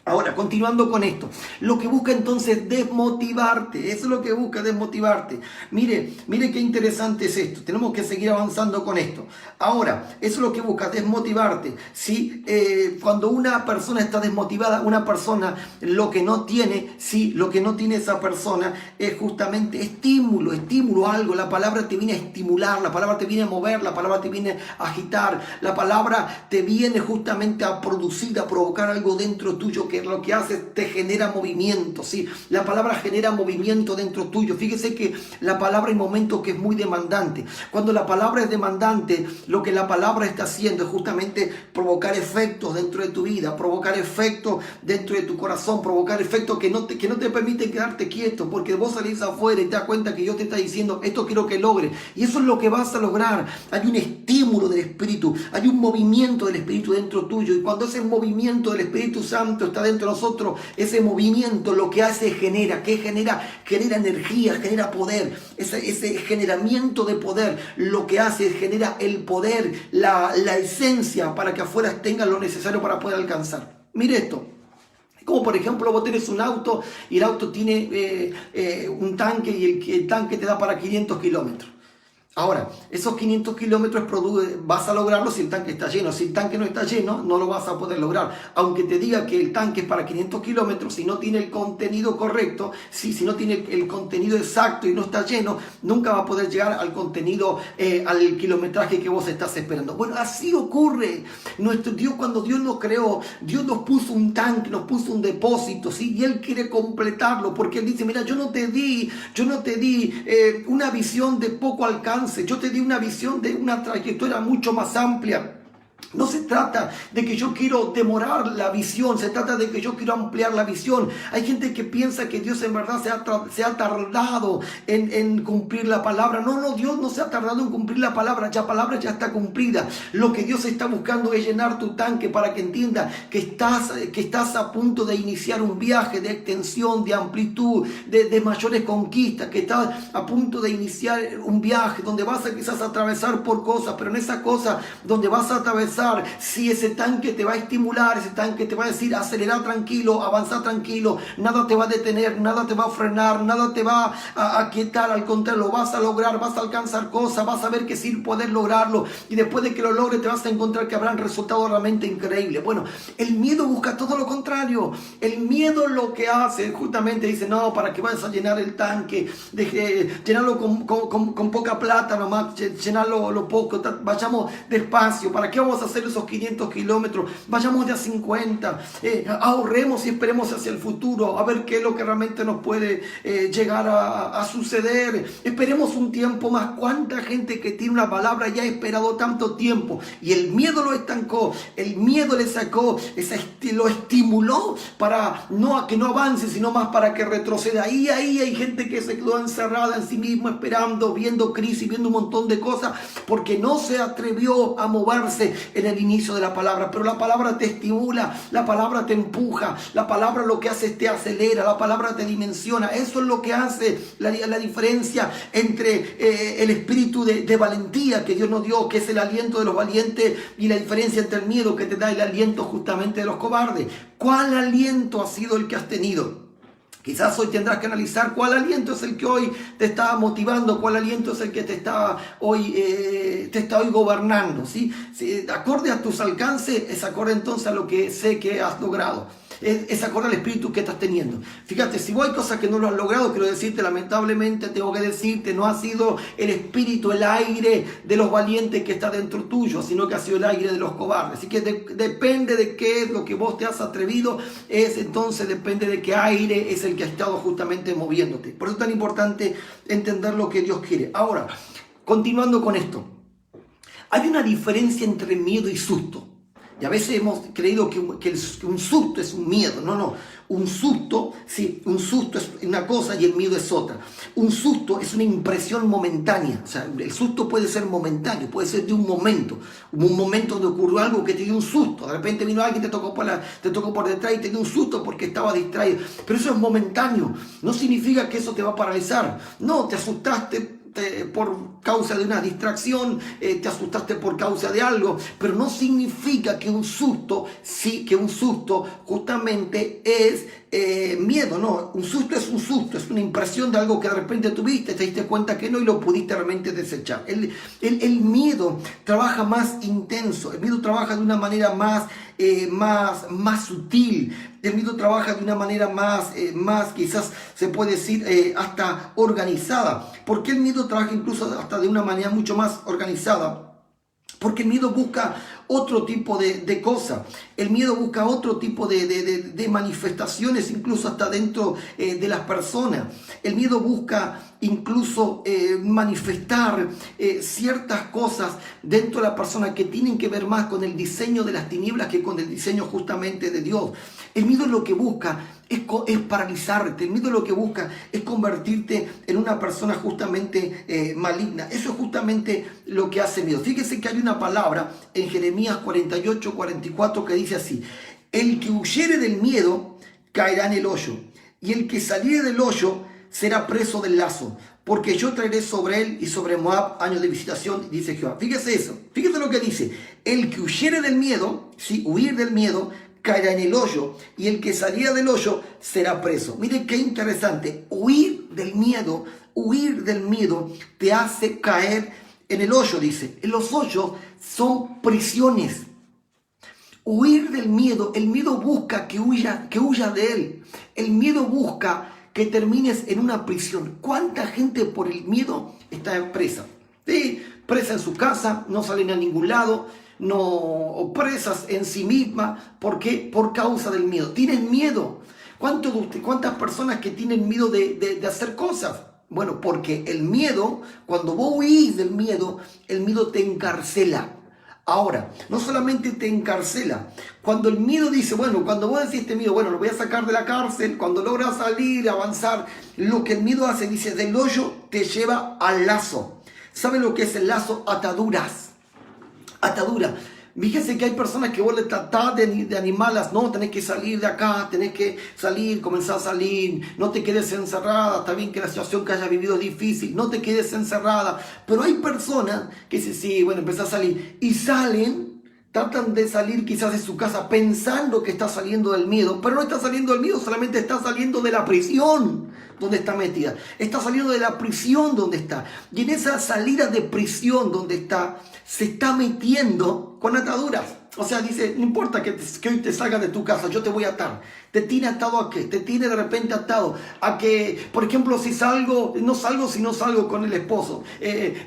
Ahora, continuando con esto, lo que busca entonces es desmotivarte, eso es lo que busca, desmotivarte. Mire qué interesante es esto, tenemos que seguir avanzando con esto. Ahora, eso es lo que busca, desmotivarte. ¿Sí? Cuando una persona está desmotivada, una persona lo que no tiene esa persona es justamente estímulo, algo. La palabra te viene a estimular, la palabra te viene a mover, la palabra te viene a agitar, la palabra te viene justamente a producir, a provocar algo dentro tuyo que lo que hace te genera movimiento, ¿sí? La palabra genera movimiento dentro tuyo. Fíjese que la palabra hay momentos que es muy demandante. Cuando la palabra es demandante, lo que la palabra está haciendo es justamente provocar efectos dentro de tu vida, provocar efectos dentro de tu corazón, provocar efectos que no te permiten quedarte quieto, porque vos salís afuera y te das cuenta que Dios te está diciendo, esto quiero que logres, y eso es lo que vas a lograr. Hay un estímulo del Espíritu, hay un movimiento del Espíritu dentro tuyo, y cuando ese movimiento del Espíritu Santo está dentro de nosotros, ese movimiento lo que hace es genera energía, genera poder, ese generamiento de poder, lo que hace es genera el poder, la esencia para que afuera tengan lo necesario para poder alcanzar. Mire esto. Como por ejemplo vos tenés un auto y el auto tiene un tanque y el tanque te da para 500 kilómetros. Ahora, esos 500 kilómetros vas a lograrlo si el tanque está lleno. Si el tanque no está lleno, no lo vas a poder lograr. Aunque te diga que el tanque es para 500 kilómetros, si no tiene el contenido correcto, si no tiene el contenido exacto y no está lleno, nunca va a poder llegar al contenido, al kilometraje que vos estás esperando. Bueno, así ocurre. Nuestro Dios, cuando Dios nos creó, Dios nos puso un tanque, nos puso un depósito, ¿sí? Y Él quiere completarlo, porque Él dice, mira, yo no te di una visión de poco alcance. Yo te di una visión de una trayectoria mucho más amplia. No se trata de que yo quiero demorar la visión, se trata de que yo quiero ampliar la visión. Hay gente que piensa que Dios en verdad se ha tardado en cumplir la palabra. No, Dios no se ha tardado en cumplir la palabra ya está cumplida. Lo que Dios está buscando es llenar tu tanque para que entienda que estás a punto de iniciar un viaje de extensión, de amplitud, de mayores conquistas, que estás a punto de iniciar un viaje donde vas a quizás atravesar por cosas, pero en esa cosa donde vas a atravesar, si ese tanque te va a estimular, ese tanque te va a decir acelerar tranquilo, avanzar tranquilo, nada te va a detener, nada te va a frenar, nada te va a quietar, al contrario, lo vas a lograr, vas a alcanzar cosas, vas a ver que sí poder lograrlo, y después de que lo logres te vas a encontrar que habrán resultados realmente increíbles. Bueno, el miedo busca todo lo contrario. El miedo lo que hace justamente dice, no, para que vayas a llenar el tanque, llenarlo con poca plata nomás, llenarlo lo poco, vayamos despacio. ¿Para qué vamos a hacer esos 500 kilómetros? Vayamos de a 50, ahorremos y esperemos hacia el futuro, a ver qué es lo que realmente nos puede llegar a suceder. Esperemos un tiempo más. ¿Cuánta gente que tiene una palabra ya ha esperado tanto tiempo y el miedo lo estancó, el miedo le sacó, lo estimuló para que no avance, sino más para que retroceda? Ahí hay gente que se quedó encerrada en sí mismo, esperando, viendo crisis, viendo un montón de cosas, porque no se atrevió a moverse. en el inicio de la palabra, pero la palabra te estimula, la palabra te empuja, la palabra lo que hace es te acelera, la palabra te dimensiona. Eso es lo que hace la diferencia entre el espíritu de valentía que Dios nos dio, que es el aliento de los valientes, y la diferencia entre el miedo que te da el aliento justamente de los cobardes. ¿Cuál aliento ha sido el que has tenido? Quizás hoy tendrás que analizar cuál aliento es el que hoy te está motivando, cuál aliento es el que te está hoy gobernando. ¿Sí? Acorde a tus alcances, es acorde entonces a lo que sé que has logrado. Es acorde al espíritu que estás teniendo. Fíjate, si vos hay cosas que no lo has logrado, quiero decirte, lamentablemente tengo que decirte, no ha sido el espíritu, el aire de los valientes que está dentro tuyo, sino que ha sido el aire de los cobardes. Así que depende de qué es lo que vos te has atrevido, entonces depende de qué aire es el que ha estado justamente moviéndote. Por eso es tan importante entender lo que Dios quiere. Ahora, continuando con esto, hay una diferencia entre miedo y susto. Y a veces hemos creído que un susto es un miedo. No. Un susto es una cosa y el miedo es otra. Un susto es una impresión momentánea. O sea, el susto puede ser momentáneo, puede ser de un momento. Hubo un momento donde ocurrió algo que te dio un susto. De repente vino alguien, te tocó por detrás y te dio un susto porque estaba distraído. Pero eso es momentáneo. No significa que eso te va a paralizar. No, te asustaste por causa de una distracción, te asustaste por causa de algo, pero no significa que un susto justamente es miedo. No, un susto, es una impresión de algo que de repente tuviste, te diste cuenta que no y lo pudiste realmente desechar. El miedo trabaja más intenso, el miedo trabaja de una manera más sutil. El miedo trabaja de una manera más quizás se puede decir hasta organizada. ¿Por qué el miedo trabaja incluso hasta de una manera mucho más organizada? Porque el miedo busca otro tipo de cosas. El miedo busca otro tipo de manifestaciones, incluso hasta dentro de las personas. El miedo busca incluso manifestar ciertas cosas dentro de la persona que tienen que ver más con el diseño de las tinieblas que con el diseño justamente de Dios. El miedo lo que busca es paralizarte. El miedo lo que busca es convertirte en una persona justamente maligna. Eso es justamente lo que hace miedo. Fíjese que hay una palabra en Jeremías 48:44 que dice así: el que huyere del miedo caerá en el hoyo, y el que saliere del hoyo será preso del lazo, porque yo traeré sobre él y sobre Moab años de visitación, dice Jehová. Fíjese eso, fíjese lo que dice: el que huyere del miedo, huir del miedo, caerá en el hoyo, y el que saliera del hoyo será preso. Mire qué interesante, huir del miedo te hace caer en el hoyo, dice. Los hoyos son prisiones. Huir del miedo, el miedo busca que huya de él. El miedo busca que termines en una prisión. ¿Cuánta gente por el miedo está presa? Sí, presa en su casa, no salen a ningún lado, no presas en sí misma. ¿Por qué? Por causa del miedo. ¿Tienen miedo? ¿Cuántas personas que tienen miedo de hacer cosas? Bueno, porque el miedo, cuando vos huís del miedo, el miedo te encarcela. Ahora, no solamente te encarcela, cuando el miedo dice, bueno, cuando vos decís este miedo, bueno, lo voy a sacar de la cárcel, cuando logras salir, avanzar, lo que el miedo hace, dice, del hoyo te lleva al lazo. ¿Sabe lo que es el lazo? Ataduras. Fíjese que hay personas que vos le tratás de animarlas, no, tenés que salir de acá, tenés que salir, comenzar a salir, no te quedes encerrada, está bien que la situación que hayas vivido es difícil, no te quedes encerrada, pero hay personas que dicen, sí, bueno, empezá a salir, y salen, tratan de salir quizás de su casa pensando que está saliendo del miedo, pero no está saliendo del miedo, solamente está saliendo de la prisión donde está metida, está saliendo de la prisión donde está, y en esa salida de prisión donde está, se está metiendo con ataduras. O sea, dice, no importa que hoy te salgas de tu casa, yo te voy a atar. ¿Te tiene atado a qué? Te tiene de repente atado a que, por ejemplo, si salgo, no salgo si no salgo con el esposo.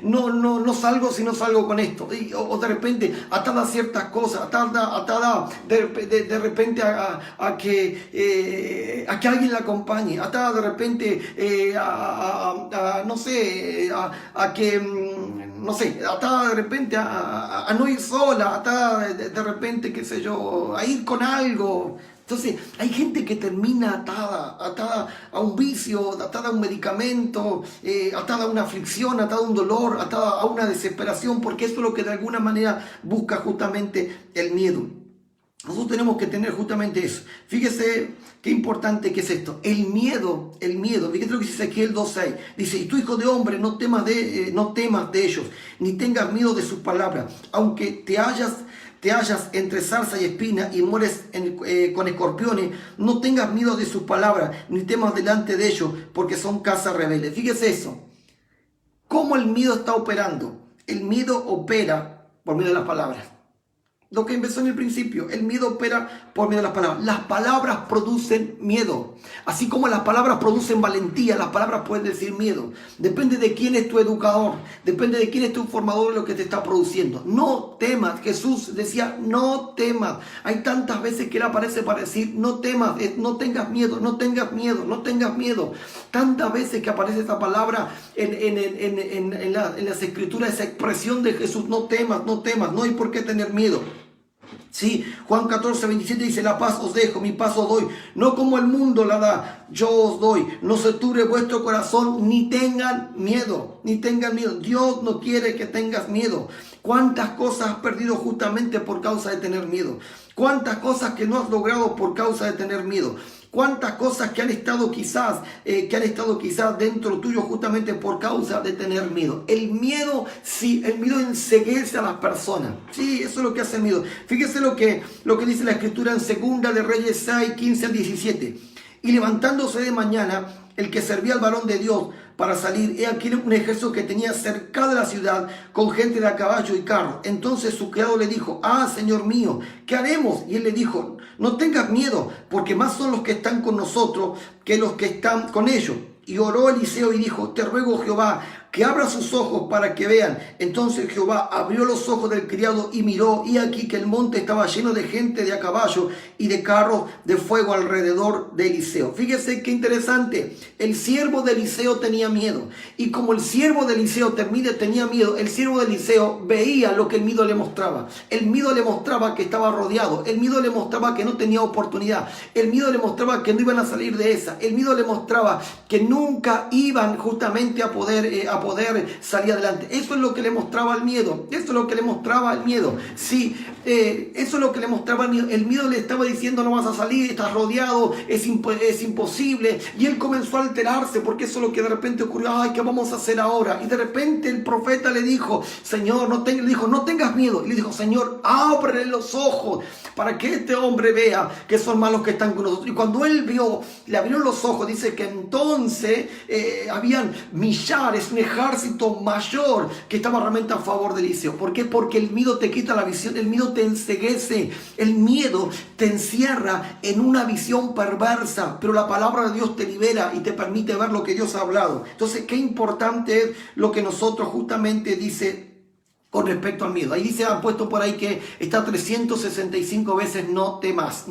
No salgo si no salgo con esto. O de repente atada a ciertas cosas, atada de repente a que alguien la acompañe. Atada de repente atada de repente a no ir sola, atada de repente, qué sé yo, a ir con algo. Entonces, hay gente que termina atada a un vicio, atada a un medicamento, atada a una aflicción, atada a un dolor, atada a una desesperación, porque eso es lo que de alguna manera busca justamente el miedo. Nosotros tenemos que tener justamente eso. Fíjese qué importante que es esto. El miedo. Fíjate lo que dice Ezequiel 2:6. Dice, y tú, hijo de hombre, no temas de ellos, ni tengas miedo de sus palabras, aunque te hallas entre zarza y espina y mueres con escorpiones, no tengas miedo de sus palabras, ni temas delante de ellos, porque son casa rebelde. Fíjese eso. ¿Cómo el miedo está operando? El miedo opera por medio de las palabras. Lo que empezó en el principio, el miedo opera por medio de las palabras. Las palabras producen miedo. Así como las palabras producen valentía, las palabras pueden decir miedo. Depende de quién es tu educador, depende de quién es tu formador lo que te está produciendo. No temas. Jesús decía, no temas. Hay tantas veces que Él aparece para decir, no temas, no tengas miedo, no tengas miedo, no tengas miedo. Tantas veces que aparece esta palabra en las escrituras, esa expresión de Jesús, no temas, no hay por qué tener miedo. Sí, Juan 14:27 dice, la paz os dejo, mi paz os doy, no como el mundo la da, yo os doy, no se turbe vuestro corazón, ni tengan miedo, Dios no quiere que tengas miedo. ¿Cuántas cosas has perdido justamente por causa de tener miedo? ¿Cuántas cosas que no has logrado por causa de tener miedo? ¿Cuántas cosas que han estado quizás dentro tuyo justamente por causa de tener miedo? El miedo enceguece a las personas. Sí, eso es lo que hace el miedo. Fíjese lo que dice la Escritura en Segunda de Reyes 6, 15 al 17. Y levantándose de mañana, el que servía al varón de Dios para salir, he aquí un ejército que tenía cerca de la ciudad con gente de a caballo y carro. Entonces su criado le dijo, Señor mío, ¿qué haremos? Y él le dijo, no tengas miedo, porque más son los que están con nosotros que los que están con ellos. Y oró Eliseo y dijo, te ruego, Jehová, que abra sus ojos para que vean. Entonces Jehová abrió los ojos del criado y miró, y aquí que el monte estaba lleno de gente de a caballo y de carros de fuego alrededor de Eliseo. Fíjese qué interesante. El siervo de Eliseo tenía miedo. Y como el siervo de Eliseo tenía miedo, el siervo de Eliseo veía lo que el miedo le mostraba. El miedo le mostraba que estaba rodeado. El miedo le mostraba que no tenía oportunidad. El miedo le mostraba que no iban a salir de esa. El miedo le mostraba que nunca iban justamente a poder salir adelante. Eso es lo que le mostraba el miedo. Sí, eso es lo que le mostraba el miedo. El miedo le estaba diciendo, no vas a salir, estás rodeado, es imposible. Y él comenzó a alterarse, porque eso es lo que de repente ocurrió. ¿Qué vamos a hacer ahora? Y de repente el profeta le dijo, Señor, no tengas miedo. Y le dijo, Señor, ábrele los ojos para que este hombre vea que son malos que están con nosotros. Y cuando él le abrieron los ojos, dice que entonces habían millares, un ejército mayor que estaba realmente a favor de Eliseo. ¿Por qué? Porque el miedo te quita la visión, el miedo te enceguece, el miedo te encierra en una visión perversa, pero la palabra de Dios te libera y te permite ver lo que Dios ha hablado. Entonces, qué importante es lo que nosotros justamente dice con respecto al miedo. Ahí dice, han puesto por ahí que está 365 veces no temas.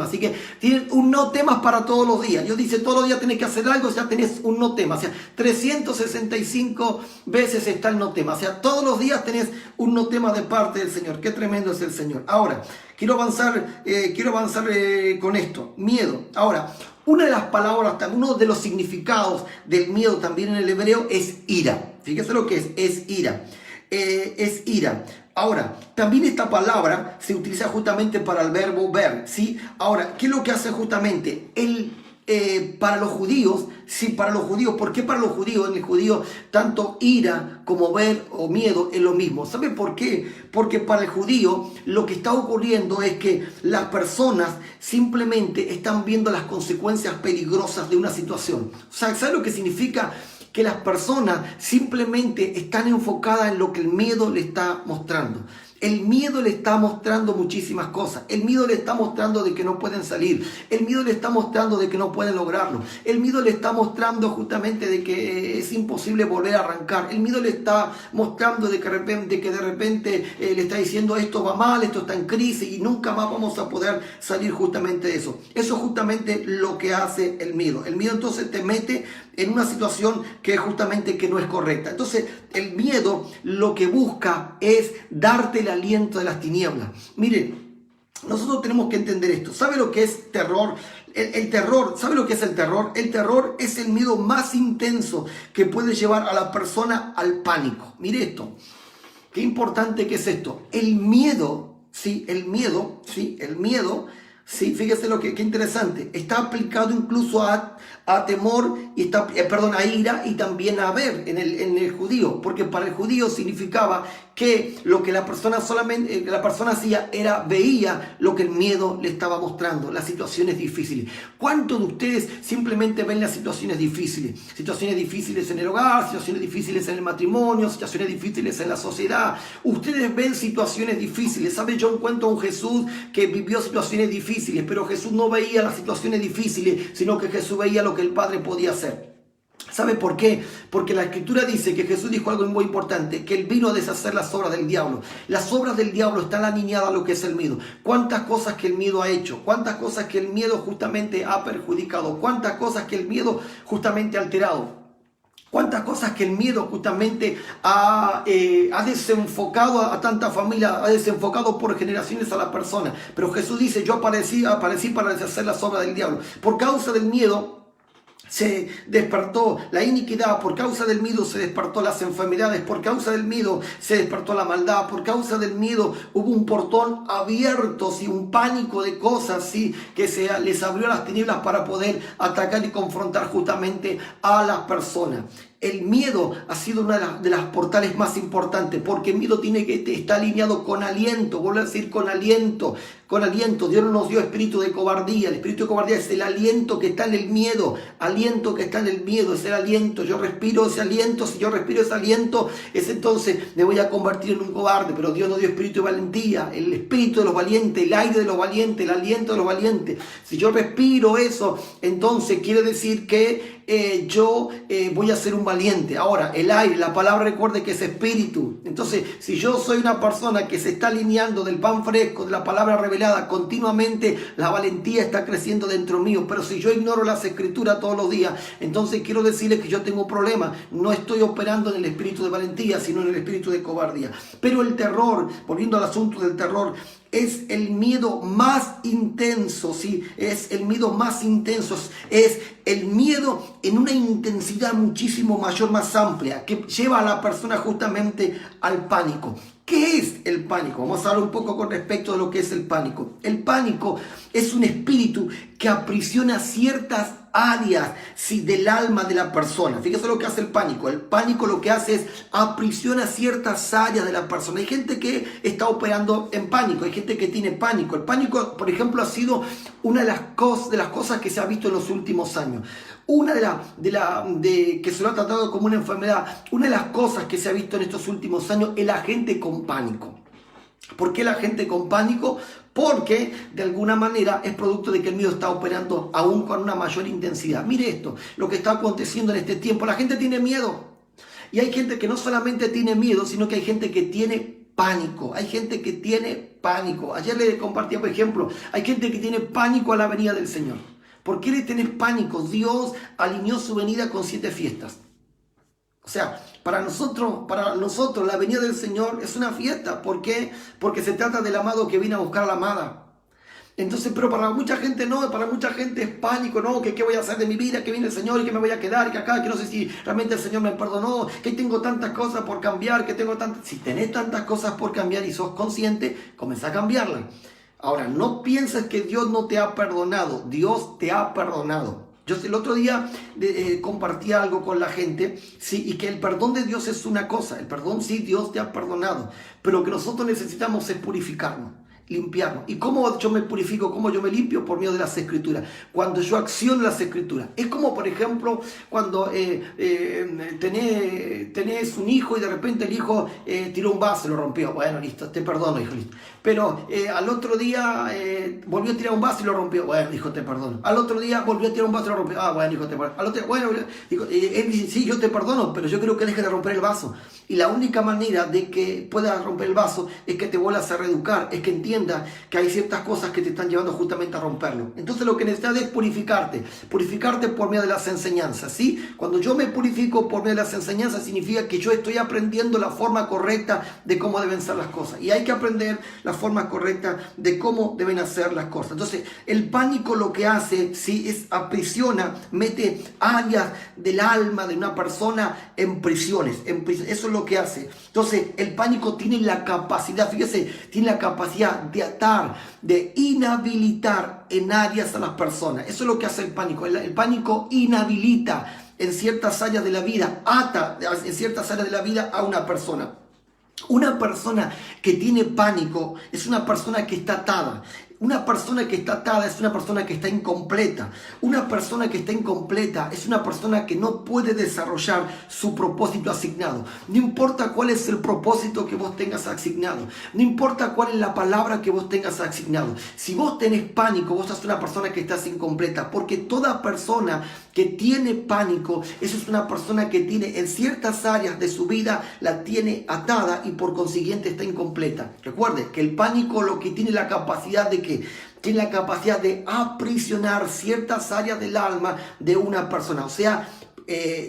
Así que tienen un no temas para todos los días. Dios dice, todos los días tenés que hacer algo, ya tenés un no temas. O sea, 365 veces está el no temas. O sea, todos los días tenés un no temas de parte del Señor. Qué tremendo es el Señor. Ahora, quiero avanzar con esto. Miedo. Ahora, una de las palabras, uno de los significados del miedo también en el hebreo es ira. Fíjese lo que es ira. Es ira. Ahora, también esta palabra se utiliza justamente para el verbo ver, ¿sí? Ahora, ¿qué es lo que hace justamente? Para los judíos, ¿por qué para los judíos? En el judío, tanto ira como ver o miedo es lo mismo. ¿Sabe por qué? Porque para el judío lo que está ocurriendo es que las personas simplemente están viendo las consecuencias peligrosas de una situación. O sea, ¿sabe lo que significa? Que las personas simplemente están enfocadas en lo que el miedo le está mostrando. El miedo le está mostrando muchísimas cosas. El miedo le está mostrando de que no pueden salir. El miedo le está mostrando de que no pueden lograrlo. El miedo le está mostrando justamente de que es imposible volver a arrancar. El miedo le está mostrando de que de repente le está diciendo esto va mal, esto está en crisis y nunca más vamos a poder salir justamente de eso. Eso es justamente lo que hace el miedo. El miedo entonces te mete en una situación que justamente que no es correcta. Entonces el miedo lo que busca es darte el aliento de las tinieblas. Mire, Nosotros tenemos que entender esto. ¿Sabe lo que es terror? El terror, ¿sabe lo que es el terror? El terror es el miedo más intenso que puede llevar a la persona al pánico. Mire esto. Qué importante que es esto. El miedo, sí, fíjese lo que qué interesante. Está aplicado incluso a temor y está, a ira y también a ver en el judío, porque para el judío significaba que lo que la persona hacía era veía lo que el miedo le estaba mostrando, las situaciones difíciles. ¿Cuántos de ustedes simplemente ven las situaciones difíciles? Situaciones difíciles en el hogar, situaciones difíciles en el matrimonio, situaciones difíciles en la sociedad. Ustedes ven situaciones difíciles. ¿Sabe? Yo encuentro a un Jesús que vivió situaciones difíciles, pero Jesús no veía las situaciones difíciles, sino que Jesús veía lo que el Padre podía hacer. ¿Sabe por qué? Porque la Escritura dice que Jesús dijo algo muy importante, que Él vino a deshacer las obras del diablo. Las obras del diablo están alineadas a lo que es el miedo. ¿Cuántas cosas que el miedo ha hecho? ¿Cuántas cosas que el miedo justamente ha perjudicado? ¿Cuántas cosas que el miedo justamente ha alterado? ¿Cuántas cosas que el miedo justamente ha desenfocado a tanta familia, ha desenfocado por generaciones a la persona? Pero Jesús dice, yo aparecí para deshacer las obras del diablo. Por causa del miedo se despertó la iniquidad, por causa del miedo se despertó las enfermedades, por causa del miedo se despertó la maldad, por causa del miedo hubo un portón abierto, ¿sí? Un pánico de cosas, ¿sí? Que les abrió las tinieblas para poder atacar y confrontar justamente a las personas. El miedo ha sido una de las portales más importantes, porque el miedo está alineado con aliento. Vuelvo a decir con aliento. Dios no nos dio espíritu de cobardía. El espíritu de cobardía es el aliento que está en el miedo. Aliento que está en el miedo es el aliento. Yo respiro ese aliento. Si yo respiro ese aliento, entonces me voy a convertir en un cobarde. Pero Dios nos dio espíritu de valentía, el espíritu de los valientes, el aire de los valientes, el aliento de los valientes. Si yo respiro eso, entonces quiere decir que yo voy a ser un valiente. Ahora, el aire, la palabra, recuerde que es espíritu. Entonces, si yo soy una persona que se está alineando del pan fresco, de la palabra revelada continuamente, la valentía está creciendo dentro mío. Pero si yo ignoro las escrituras todos los días, entonces quiero decirles que yo tengo problemas. No estoy operando en el espíritu de valentía, sino en el espíritu de cobardía. Pero el terror, volviendo al asunto del terror, es el miedo más intenso, ¿sí? Es el miedo más intenso, es el miedo en una intensidad muchísimo mayor, más amplia, que lleva a la persona justamente al pánico. ¿Qué es el pánico? Vamos a hablar un poco con respecto a lo que es el pánico. El pánico es un espíritu que aprisiona ciertas áreas, sí, del alma de la persona. Fíjese lo que hace el pánico. El pánico lo que hace es aprisiona ciertas áreas de la persona. Hay gente que está operando en pánico, hay gente que tiene pánico. El pánico, por ejemplo, ha sido una de las cosas que se ha visto en los últimos años. Una que se lo ha tratado como una enfermedad. Una de las cosas que se ha visto en estos últimos años es la gente con pánico. ¿Por qué la gente con pánico? Porque de alguna manera es producto de que el miedo está operando aún con una mayor intensidad. Mire esto, lo que está aconteciendo en este tiempo. La gente tiene miedo. Y hay gente que no solamente tiene miedo, sino que hay gente que tiene pánico. Hay gente que tiene pánico. Ayer le compartí, por ejemplo, hay gente que tiene pánico a la venida del Señor. ¿Por qué le tenés pánico? Dios alineó su venida con 7 fiestas. O sea, para nosotros la venida del Señor es una fiesta. ¿Por qué? Porque se trata del amado que viene a buscar a la amada. Entonces, pero para mucha gente no, para mucha gente es pánico, ¿no? Que qué voy a hacer de mi vida, que viene el Señor y que me voy a quedar, que acá, que no sé si realmente el Señor me perdonó, que tengo tantas cosas por cambiar, que tengo tantas... Si tenés tantas cosas por cambiar y sos consciente, comenzá a cambiarlas. Ahora, no pienses que Dios no te ha perdonado, Dios te ha perdonado. Yo el otro día compartí algo con la gente, sí, y que el perdón de Dios es una cosa, el perdón sí, Dios te ha perdonado, pero lo que nosotros necesitamos es purificarnos, limpiarnos. ¿Y cómo yo me purifico? ¿Cómo yo me limpio? Por medio de las escrituras. Cuando yo acciono las escrituras. Es como, por ejemplo, cuando tenés un hijo y de repente el hijo tiró un vaso y lo rompió. Bueno, listo, te perdono, hijo, listo. Pero al otro día volvió a tirar un vaso y lo rompió. Bueno, hijo, te perdono. Al otro día volvió a tirar un vaso y lo rompió. Ah, bueno, hijo, te perdono. Al otro día, bueno, dijo, él dice, sí, yo te perdono, pero yo creo que dejes de romper el vaso. Y la única manera de que puedas romper el vaso es que te vuelvas a reeducar, es que entiendas entienda que hay ciertas cosas que te están llevando justamente a romperlo. Entonces lo que necesitas es purificarte por medio de las enseñanzas, ¿sí? Cuando yo me purifico por medio de las enseñanzas significa que yo estoy aprendiendo la forma correcta de cómo deben ser las cosas. Y hay que aprender la forma correcta de cómo deben hacer las cosas. Entonces el pánico lo que hace, ¿sí?, es aprisiona, mete áreas del alma de una persona en prisiones. Eso es lo que hace. Entonces el pánico tiene la capacidad, fíjese, tiene la capacidad de atar, de inhabilitar en áreas a las personas. Eso es lo que hace el pánico. El pánico inhabilita en ciertas áreas de la vida, ata en ciertas áreas de la vida a una persona. Una persona que tiene pánico es una persona que está atada. Una persona que está atada es una persona que está incompleta. Una persona que está incompleta es una persona que no puede desarrollar su propósito asignado. No importa cuál es el propósito que vos tengas asignado. No importa cuál es la palabra que vos tengas asignado. Si vos tenés pánico, vos sos una persona que estás incompleta. Porque toda persona que tiene pánico, eso es una persona que tiene en ciertas áreas de su vida, la tiene atada y por consiguiente está incompleta. Recuerde que el pánico lo que tiene la capacidad de que tiene la capacidad de aprisionar ciertas áreas del alma de una persona. O sea,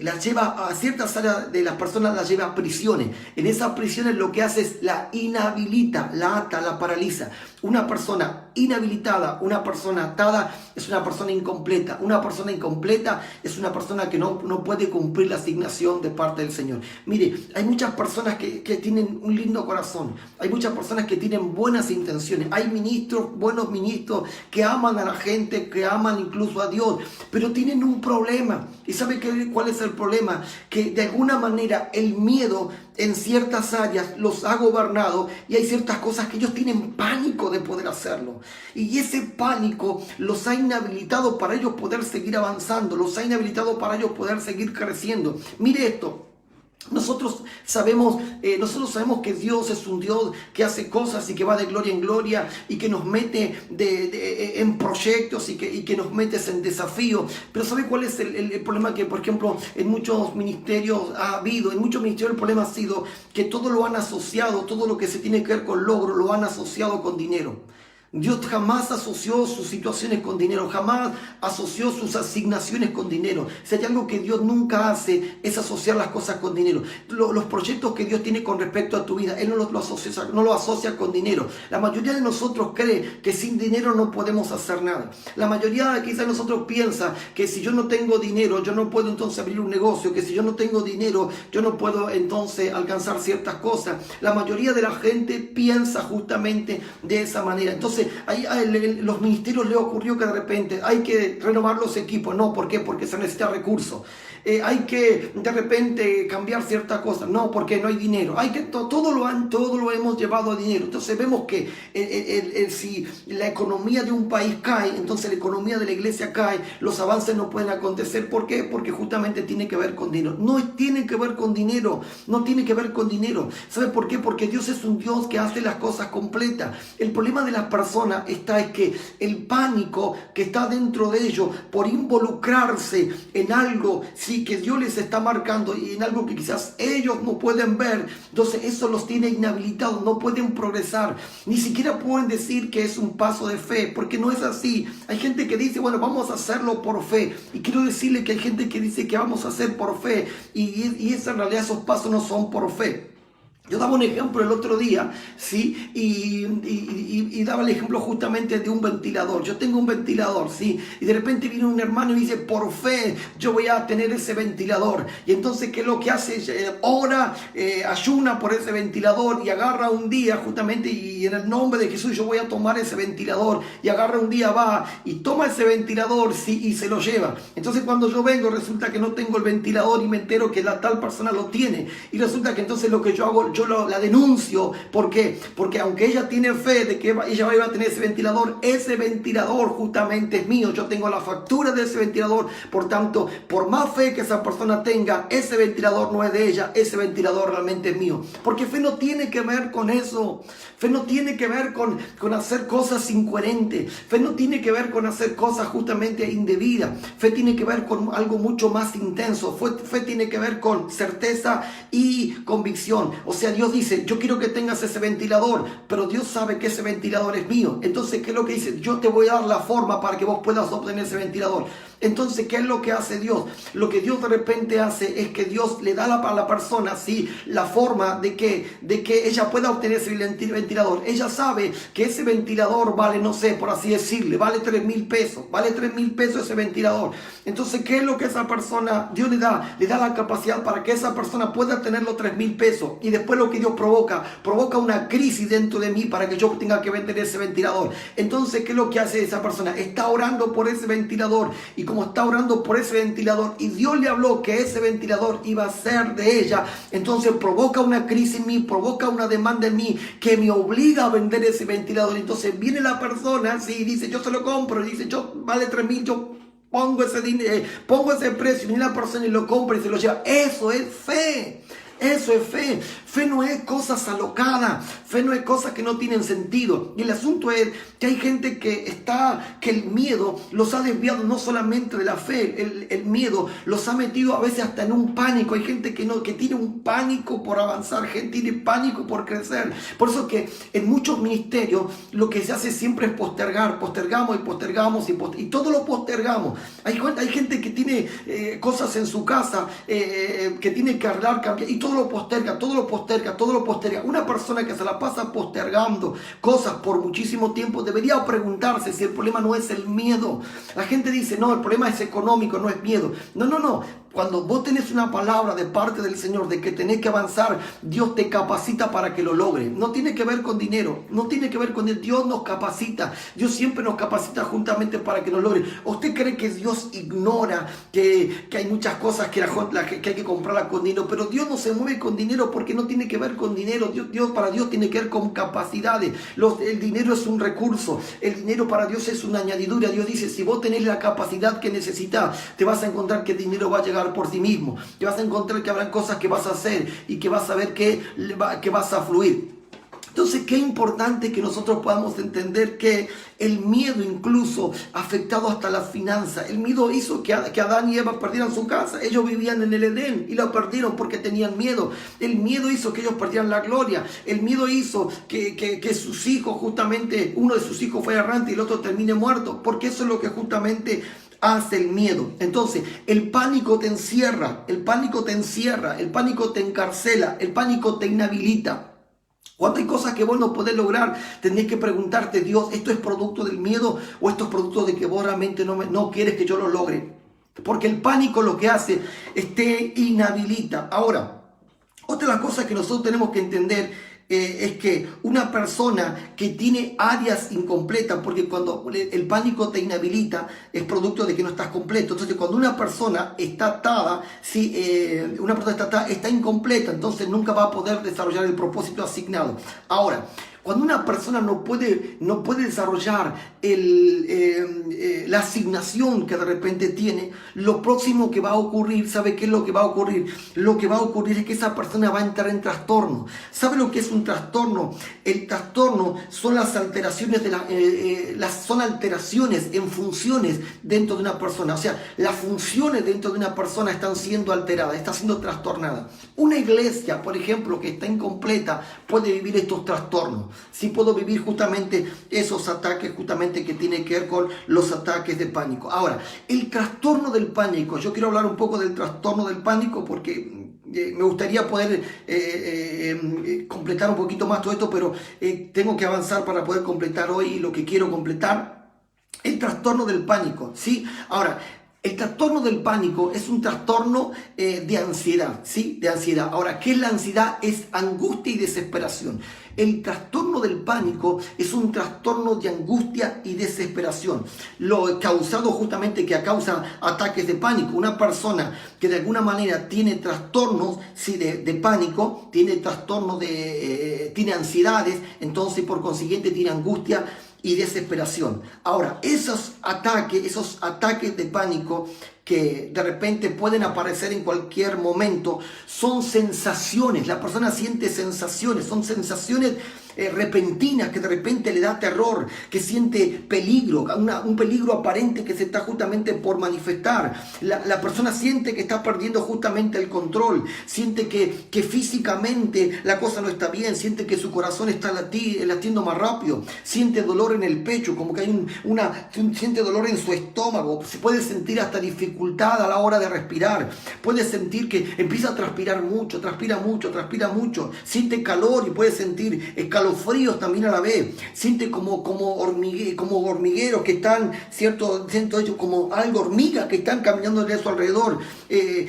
las lleva a ciertas áreas de las personas, las lleva a prisiones. En esas prisiones lo que hace es la inhabilita, la ata, la paraliza. Una persona inhabilitada, una persona atada es una persona incompleta. Una persona incompleta es una persona que no puede cumplir la asignación de parte del Señor. Mire, hay muchas personas que tienen un lindo corazón. Hay muchas personas que tienen buenas intenciones. Hay ministros, buenos ministros que aman a la gente, que aman incluso a Dios, pero tienen un problema. ¿Y sabe cuál es el problema? Que de alguna manera el miedo en ciertas áreas los ha gobernado y hay ciertas cosas que ellos tienen pánico de poder hacerlo. Y ese pánico los ha inhabilitado para ellos poder seguir avanzando, los ha inhabilitado para ellos poder seguir creciendo. Mire esto. Nosotros sabemos que Dios es un Dios que hace cosas y que va de gloria en gloria y que nos mete en proyectos y que nos mete en desafío. Pero ¿sabe cuál es el problema? Que, por ejemplo, en muchos ministerios el problema ha sido que todo lo han asociado, todo lo que se tiene que ver con logro, lo han asociado con dinero. Dios jamás asoció sus situaciones con dinero, jamás asoció sus asignaciones con dinero. Si hay algo que Dios nunca hace es asociar las cosas con dinero. Los proyectos que Dios tiene con respecto a tu vida, Él no lo asocia con dinero. La mayoría de nosotros cree que sin dinero no podemos hacer nada. La mayoría de quizás nosotros piensa que si yo no tengo dinero, yo no puedo entonces abrir un negocio, que si yo no tengo dinero, yo no puedo entonces alcanzar ciertas cosas. La mayoría de la gente piensa justamente de esa manera. Entonces, los ministerios le ocurrió que de repente hay que renovar los equipos. No, ¿por qué? Porque se necesita recursos. Hay que de repente cambiar ciertas cosas. No, porque no hay dinero. Todo lo hemos llevado a dinero. Entonces vemos que si la economía de un país cae, entonces la economía de la iglesia cae, los avances no pueden acontecer. ¿Por qué? Porque justamente tiene que ver con dinero. No tiene que ver con dinero. No tiene que ver con dinero. ¿Sabe por qué? Porque Dios es un Dios que hace las cosas completas. El problema de las personas es que el pánico que está dentro de ellos por involucrarse en algo, sí, que Dios les está marcando y en algo que quizás ellos no pueden ver, entonces eso los tiene inhabilitados, no pueden progresar, ni siquiera pueden decir que es un paso de fe, porque no es así. Hay gente que dice, bueno, vamos a hacerlo por fe, y quiero decirle que hay gente que dice que vamos a hacer por fe, y en realidad esos pasos no son por fe. Yo daba un ejemplo el otro día, ¿sí? Y daba el ejemplo justamente de un ventilador. Yo tengo un ventilador, ¿sí? Y de repente viene un hermano y dice, por fe, yo voy a tener ese ventilador. Y entonces, ¿qué es lo que hace? Ora, ayuna por ese ventilador y agarra un día justamente, y en el nombre de Jesús yo voy a tomar ese ventilador. Y agarra un día, va y toma ese ventilador, ¿sí? Y se lo lleva. Entonces cuando yo vengo, resulta que no tengo el ventilador y me entero que la tal persona lo tiene. Y resulta que entonces lo que yo hago, la denuncio. ¿Por qué? Porque aunque ella tiene fe de que ella va a tener ese ventilador justamente es mío. Yo tengo la factura de ese ventilador. Por tanto, por más fe que esa persona tenga, ese ventilador no es de ella, ese ventilador realmente es mío. Porque fe no tiene que ver con eso. Fe no tiene que ver con hacer cosas incoherentes. Fe no tiene que ver con hacer cosas justamente indebidas. Fe tiene que ver con algo mucho más intenso. Fe tiene que ver con certeza y convicción. O sea, sea, Dios dice, yo quiero que tengas ese ventilador, pero Dios sabe que ese ventilador es mío. Entonces, ¿qué es lo que dice? Yo te voy a dar la forma para que vos puedas obtener ese ventilador. Entonces, ¿qué es lo que hace Dios? Lo que Dios de repente hace es que Dios le da a la persona, ¿sí?, la forma de que ella pueda obtener ese ventilador. Ella sabe que ese ventilador vale, no sé, por así decirle, vale 3.000 pesos. Vale 3.000 pesos ese ventilador. Entonces, ¿qué es lo que esa persona, Dios le da? Le da la capacidad para que esa persona pueda tener los 3.000 pesos. Y después lo que Dios provoca una crisis dentro de mí para que yo tenga que vender ese ventilador. Entonces, ¿qué es lo que hace esa persona? Está orando por ese ventilador. Y como está orando por ese ventilador y Dios le habló que ese ventilador iba a ser de ella, entonces provoca una crisis en mí, provoca una demanda en mí que me obliga a vender ese ventilador. Entonces viene la persona, sí, y dice, yo se lo compro, y dice, yo vale 3.000, yo pongo ese dinero, pongo ese precio, y viene la persona y lo compra y se lo lleva. Eso es fe. Eso es fe. Fe no es cosas alocadas. Fe no es cosas que no tienen sentido. Y el asunto es que hay gente que el miedo los ha desviado no solamente de la fe. El miedo los ha metido a veces hasta en un pánico. Hay gente que tiene un pánico por avanzar. Gente tiene pánico por crecer. Por eso que en muchos ministerios lo que se hace siempre es postergar. Postergamos y postergamos y todo lo postergamos. Hay gente que tiene cosas en su casa que tiene que arreglar, cambiar, y todo lo posterga, todo lo posterga, todo lo posterga. Una persona que se la pasa postergando cosas por muchísimo tiempo debería preguntarse si el problema no es el miedo. La gente dice, no, el problema es económico, no es miedo. No. Cuando vos tenés una palabra de parte del Señor de que tenés que avanzar, Dios te capacita para que lo logre. No tiene que ver con dinero, no tiene que ver con dinero. Dios nos capacita, Dios siempre nos capacita juntamente para que lo logre. ¿Usted cree que Dios ignora que hay muchas cosas que hay que comprarlas con dinero? Pero Dios no se mueve con dinero porque no tiene que ver con dinero. Para Dios tiene que ver con capacidades. El dinero es un recurso, el dinero para Dios es una añadidura. Dios dice, si vos tenés la capacidad que necesitas, te vas a encontrar que el dinero va a llegar por sí mismo. Te vas a encontrar que habrán cosas que vas a hacer y que vas a ver que vas a fluir. Entonces, qué importante que nosotros podamos entender que el miedo incluso ha afectado hasta las finanzas. El miedo hizo que Adán y Eva perdieran su casa. Ellos vivían en el Edén y la perdieron porque tenían miedo. El miedo hizo que ellos perdieran la gloria. El miedo hizo que sus hijos, justamente, uno de sus hijos fue errante y el otro termine muerto. Porque eso es lo que justamente hace el miedo. Entonces, el pánico te encierra, el pánico te encarcela, el pánico te inhabilita. Cuando hay cosas que vos no podés lograr, tenés que preguntarte, Dios, ¿esto es producto del miedo o esto es producto de que vos realmente no quieres que yo lo logre? Porque el pánico lo que hace es te inhabilita. Ahora, otra de las cosas que nosotros tenemos que entender es que una persona que tiene áreas incompletas, porque cuando el pánico te inhabilita es producto de que no estás completo. Entonces, cuando una persona está atada, está incompleta, entonces nunca va a poder desarrollar el propósito asignado. Ahora, cuando una persona no puede desarrollar la asignación que de repente tiene, lo próximo que va a ocurrir, ¿sabe qué es lo que va a ocurrir? Lo que va a ocurrir es que esa persona va a entrar en trastorno. ¿Sabe lo que es un trastorno? El trastorno son las alteraciones son alteraciones en funciones dentro de una persona. O sea, las funciones dentro de una persona están siendo alteradas, están siendo trastornadas. Una iglesia, por ejemplo, que está incompleta, puede vivir estos trastornos. Sí, puedo vivir justamente esos ataques justamente que tienen que ver con los ataques de pánico. Ahora, el trastorno del pánico. Yo quiero hablar un poco del trastorno del pánico porque me gustaría poder completar un poquito más todo esto, pero tengo que avanzar para poder completar hoy lo que quiero completar. El trastorno del pánico, ¿sí? Ahora, el trastorno del pánico es un trastorno de ansiedad, ¿sí? De ansiedad. Ahora, ¿qué es la ansiedad? Es angustia y desesperación. El trastorno del pánico es un trastorno de angustia y desesperación. Lo causado justamente que causa ataques de pánico. Una persona que de alguna manera tiene trastornos, ¿sí?, de pánico, tiene trastornos tiene ansiedades, entonces por consiguiente tiene angustia y desesperación. Ahora, esos ataques de pánico que de repente pueden aparecer en cualquier momento, son sensaciones. La persona siente sensaciones, son sensaciones repentinas que de repente le da terror, que siente peligro, un peligro aparente que se está justamente por manifestar. La persona siente que está perdiendo justamente el control, siente que físicamente la cosa no está bien, siente que su corazón está latiendo más rápido, siente dolor en el pecho, como que hay siente dolor en su estómago, se puede sentir hasta dificultad a la hora de respirar, puede sentir que empieza a transpira mucho, siente calor y puede sentir escalofríos también a la vez, siente como hormigueros que están, siento ellos como algo hormigas que están caminando a su alrededor,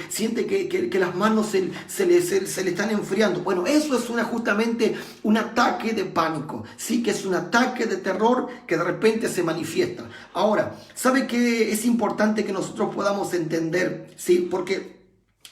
siente que las manos se le están enfriando. Bueno, eso es justamente un ataque de pánico, sí, que es un ataque de terror que de repente se manifiesta. Ahora, ¿sabe qué es importante que nosotros podamos entender? Sí, porque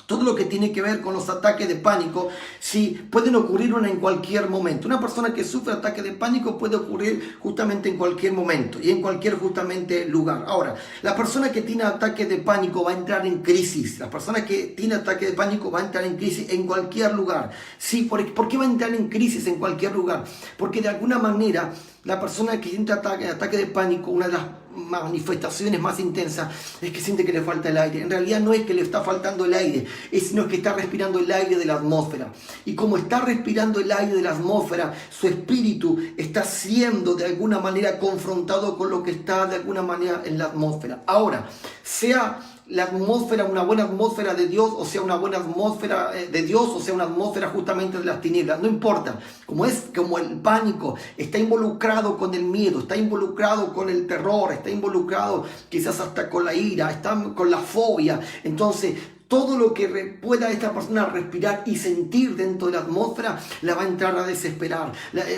todo lo que tiene que ver con los ataques de pánico, sí, pueden ocurrir en cualquier momento. Una persona que sufre ataque de pánico puede ocurrir justamente en cualquier momento y en cualquier justamente lugar. Ahora, la persona que tiene ataque de pánico va a entrar en crisis. La persona que tiene ataque de pánico va a entrar en crisis en cualquier lugar. Sí, ¿por qué va a entrar en crisis en cualquier lugar? Porque de alguna manera la persona que tiene ataque de pánico, una de las manifestaciones más intensas es que siente que le falta el aire. En realidad no es que le está faltando el aire, sino que está respirando el aire de la atmósfera. Y como está respirando el aire de la atmósfera, su espíritu está siendo de alguna manera confrontado con lo que está de alguna manera en la atmósfera. Ahora, sea la atmósfera una buena atmósfera de Dios, o sea una buena atmósfera de Dios, o sea una atmósfera justamente de las tinieblas, no importa. Como el pánico está involucrado con el miedo, está involucrado con el terror, está involucrado quizás hasta con la ira, está con la fobia. Entonces, todo lo que pueda esta persona respirar y sentir dentro de la atmósfera, la va a entrar a desesperar,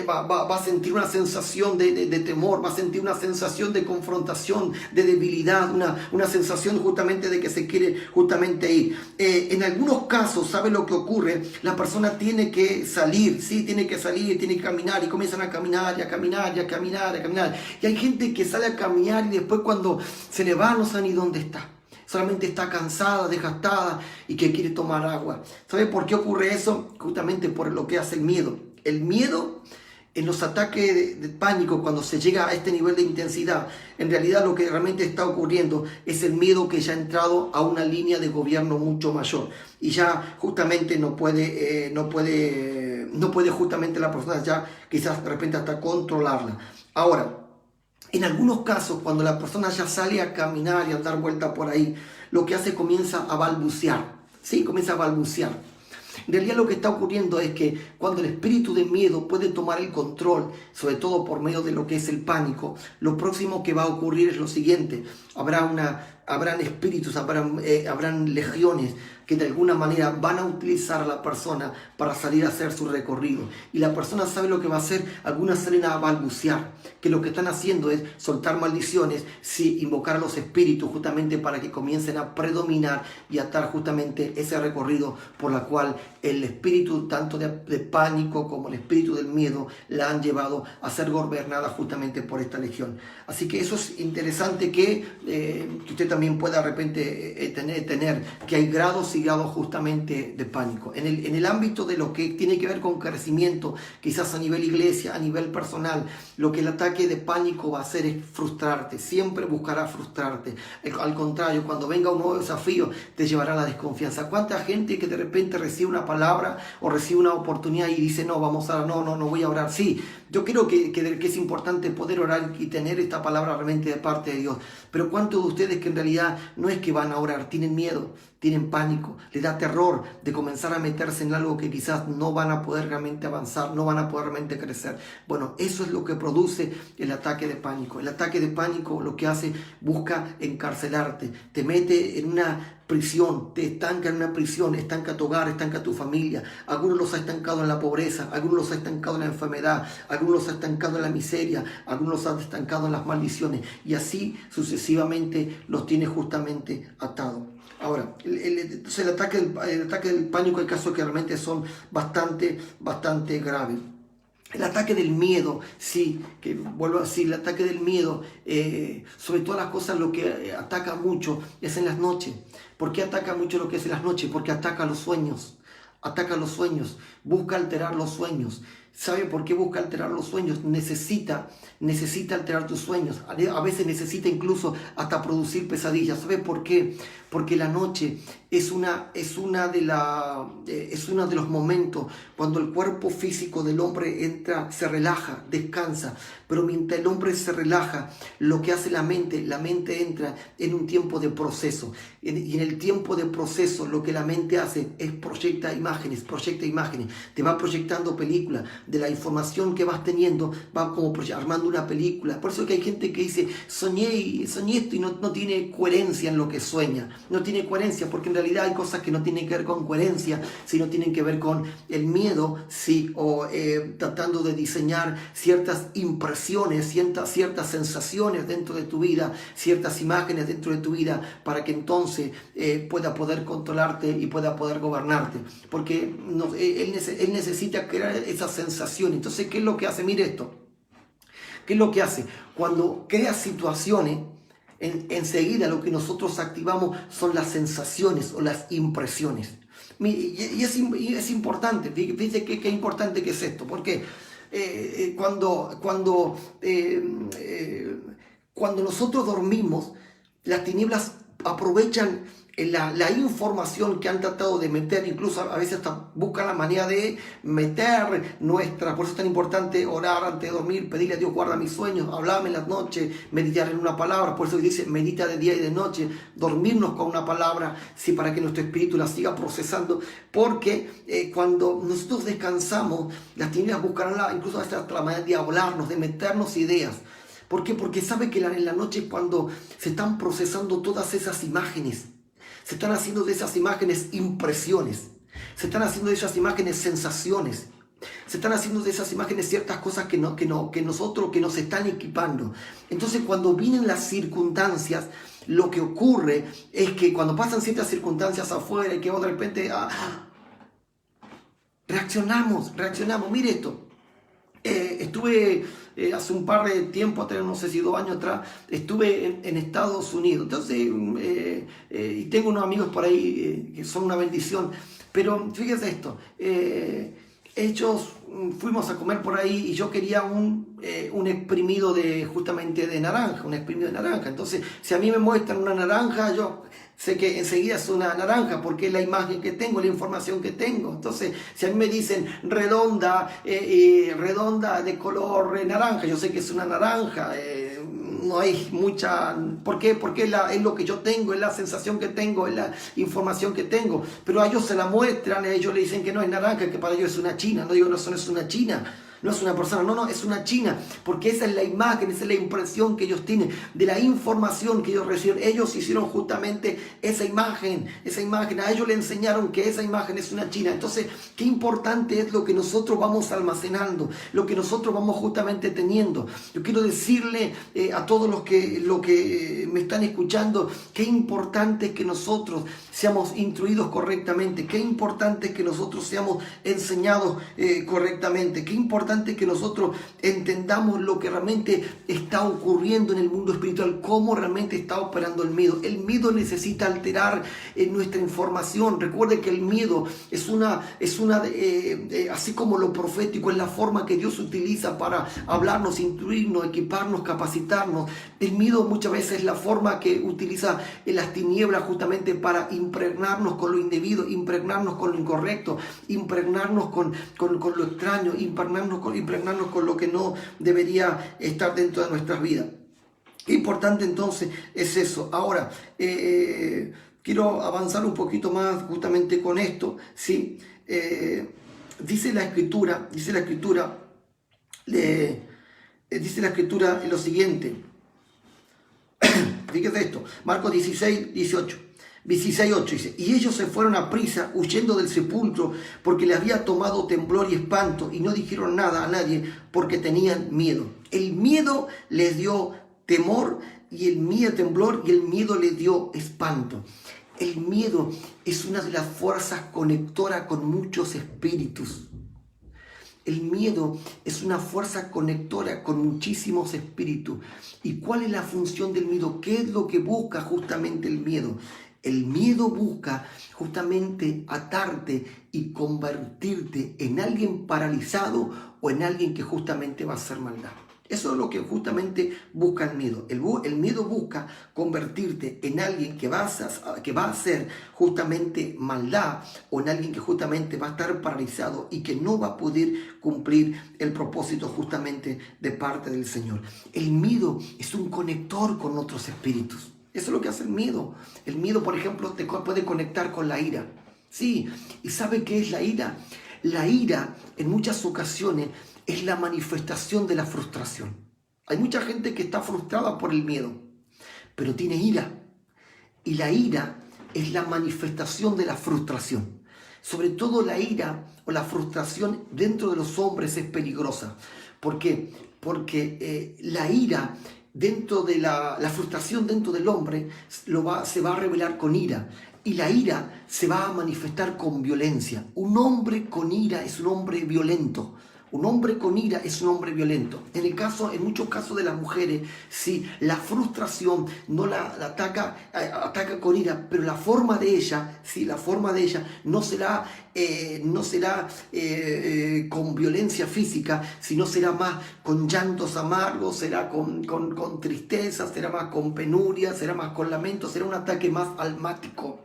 va a sentir una sensación de temor, va a sentir una sensación de confrontación, de debilidad, una sensación justamente de que se quiere justamente ir. En algunos casos, ¿sabe lo que ocurre? La persona tiene que salir, sí, tiene que salir, tiene que caminar, y comienzan a caminar, y a caminar, y a caminar, y a caminar. Y hay gente que sale a caminar y después cuando se le va no sabe ni dónde está. Solamente está cansada, desgastada y que quiere tomar agua. ¿Sabe por qué ocurre eso? Justamente por lo que hace el miedo. El miedo en los ataques de pánico, cuando se llega a este nivel de intensidad, en realidad lo que realmente está ocurriendo es el miedo que ya ha entrado a una línea de gobierno mucho mayor. Y ya justamente no puede justamente la persona ya quizás de repente hasta controlarla. Ahora, en algunos casos, cuando la persona ya sale a caminar y a dar vuelta por ahí, lo que hace comienza a balbucear, ¿sí? Comienza a balbucear. En realidad lo que está ocurriendo es que cuando el espíritu de miedo puede tomar el control, sobre todo por medio de lo que es el pánico, lo próximo que va a ocurrir es lo siguiente: habrán espíritus, habrán legiones que de alguna manera van a utilizar a la persona para salir a hacer su recorrido. Y la persona sabe lo que va a hacer. Algunas salen a balbucear, que lo que están haciendo es soltar maldiciones, sí, invocar a los espíritus justamente para que comiencen a predominar y atar justamente ese recorrido por la cual el espíritu tanto de pánico como el espíritu del miedo la han llevado a ser gobernada justamente por esta legión. Así que eso es interesante que usted también pueda de repente tener que hay grados y grados justamente de pánico. En el ámbito de lo que tiene que ver con crecimiento, quizás a nivel iglesia, a nivel personal, lo que el ataque de pánico va a hacer es frustrarte, siempre buscará frustrarte. Al contrario, cuando venga un nuevo desafío, te llevará a la desconfianza. ¿Cuánta gente que de repente recibe una palabra o recibe una oportunidad y dice, no voy a orar? Sí, yo creo que es importante poder orar y tener esta palabra realmente de parte de Dios. Pero ¿cuántos de ustedes que en realidad no es que van a orar, tienen miedo, tienen pánico, les da terror de comenzar a meterse en algo que quizás no van a poder realmente avanzar, no van a poder realmente crecer? Bueno, eso es lo que produce el ataque de pánico. El ataque de pánico lo que hace, busca encarcelarte, te mete en una prisión, te estanca en una prisión, estanca tu hogar, estanca tu familia. Algunos los ha estancado en la pobreza, algunos los ha estancado en la enfermedad, algunos los ha estancado en la miseria, algunos los ha estancado en las maldiciones, y así sucesivamente los tiene justamente atados. Ahora, el ataque del pánico, hay casos que realmente son bastante graves. El ataque del miedo, sí, que vuelvo a decir, el ataque del miedo, sobre todas las cosas, lo que ataca mucho es en las noches. ¿Por qué ataca mucho lo que es en las noches? Porque ataca los sueños, busca alterar los sueños. ¿Sabe por qué busca alterar los sueños? Necesita alterar tus sueños. A veces necesita incluso hasta producir pesadillas. ¿Sabe por qué? Porque la noche es uno de los momentos cuando el cuerpo físico del hombre entra, se relaja, descansa. Pero mientras el hombre se relaja, lo que hace la mente entra en un tiempo de proceso. Y en el tiempo de proceso, lo que la mente hace es proyecta imágenes. Te va proyectando películas. De la información que vas teniendo, va como armando una película. Por eso que hay gente que dice, soñé esto y no tiene coherencia en lo que sueña. No tiene coherencia, porque en realidad hay cosas que no tienen que ver con coherencia, sino tienen que ver con el miedo, sí, o tratando de diseñar ciertas impresiones, ciertas sensaciones dentro de tu vida, ciertas imágenes dentro de tu vida, para que entonces pueda poder controlarte y pueda poder gobernarte. Porque él necesita crear esas sensaciones. Entonces, ¿qué es lo que hace? Mire esto. ¿Qué es lo que hace? Cuando crea situaciones, enseguida lo que nosotros activamos son las sensaciones o las impresiones. Y es importante, fíjense qué importante que es esto, porque cuando nosotros dormimos, las tinieblas aprovechan la información que han tratado de meter, incluso a veces hasta buscan la manera de meter por eso es tan importante orar antes de dormir, pedirle a Dios, guarda mis sueños, hablarme en las noches, meditar en una palabra. Por eso dice, medita de día y de noche, dormirnos con una palabra, sí, para que nuestro espíritu la siga procesando, porque cuando nosotros descansamos, las tinieblas buscarán incluso hasta la manera de hablarnos, de meternos ideas. ¿Por qué? Porque sabe que en la noche, cuando se están procesando todas esas imágenes, se están haciendo de esas imágenes impresiones, se están haciendo de esas imágenes sensaciones, se están haciendo de esas imágenes ciertas cosas que nos están equipando. Entonces, cuando vienen las circunstancias, lo que ocurre es que cuando pasan ciertas circunstancias afuera y que de repente reaccionamos. Mire esto. Estuve hace un par de tiempo atrás, no sé si 2 años atrás, estuve en Estados Unidos. Entonces, y tengo unos amigos por ahí que son una bendición. Pero fíjese esto, fuimos a comer por ahí y yo quería un exprimido justamente de naranja, Entonces, si a mí me muestran una naranja, yo sé que enseguida es una naranja porque es la imagen que tengo, la información que tengo. Entonces, si a mí me dicen redonda de color naranja, yo sé que es una naranja. No hay mucha... ¿Por qué? Porque es lo que yo tengo, es la sensación que tengo, es la información que tengo. Pero a ellos se la muestran, a ellos le dicen que no es naranja, que para ellos es una china. No digo, no, eso no es una china. No es una persona, no, es una china, porque esa es la imagen, esa es la impresión que ellos tienen, de la información que ellos reciben. Ellos hicieron justamente esa imagen, a ellos le enseñaron que esa imagen es una china. Entonces, qué importante es lo que nosotros vamos almacenando, lo que nosotros vamos justamente teniendo. Yo quiero decirle a todos los que me están escuchando, qué importante es que nosotros seamos instruidos correctamente, qué importante es que nosotros seamos enseñados correctamente, qué importante es que nosotros entendamos lo que realmente está ocurriendo en el mundo espiritual, cómo realmente está operando el miedo. El miedo necesita alterar nuestra información. Recuerde que el miedo así como lo profético, es la forma que Dios utiliza para hablarnos, instruirnos, equiparnos, capacitarnos. El miedo muchas veces es la forma que utiliza en las tinieblas justamente para impregnarnos con lo indebido, impregnarnos con lo incorrecto, impregnarnos con lo extraño, impregnarnos con lo que no debería estar dentro de nuestras vidas. Qué importante entonces es eso. Ahora, quiero avanzar un poquito más justamente con esto, ¿sí? Dice la escritura lo siguiente. Fíjate esto, Marcos 16:8 dice: y ellos se fueron a prisa, huyendo del sepulcro, porque le había tomado temblor y espanto, y no dijeron nada a nadie, porque tenían miedo. El miedo les dio temor, y el miedo temblor, y el miedo les dio espanto. El miedo es una de las fuerzas conectoras con muchos espíritus. El miedo es una fuerza conectora con muchísimos espíritus. ¿Y cuál es la función del miedo? ¿Qué es lo que busca justamente el miedo? El miedo busca justamente atarte y convertirte en alguien paralizado o en alguien que justamente va a hacer maldad. Eso es lo que justamente busca el miedo. El miedo busca convertirte en alguien que va a hacer justamente maldad o en alguien que justamente va a estar paralizado y que no va a poder cumplir el propósito justamente de parte del Señor. El miedo es un conector con otros espíritus. Eso es lo que hace el miedo. El miedo, por ejemplo, te puede conectar con la ira. Sí, ¿y sabe qué es la ira? La ira, en muchas ocasiones, es la manifestación de la frustración. Hay mucha gente que está frustrada por el miedo, pero tiene ira. Y la ira es la manifestación de la frustración. Sobre todo la ira o la frustración dentro de los hombres es peligrosa. ¿Por qué? Porque la ira dentro de la frustración dentro del hombre se va a revelar con ira. Y la ira se va a manifestar con violencia. Un hombre con ira es un hombre violento. Un hombre con ira es un hombre violento. En muchos casos de las mujeres, sí, la frustración no la ataca con ira, pero la forma de ella no será con violencia física, sino será más con llantos amargos, será con tristeza, será más con penuria, será más con lamento, será un ataque más almático.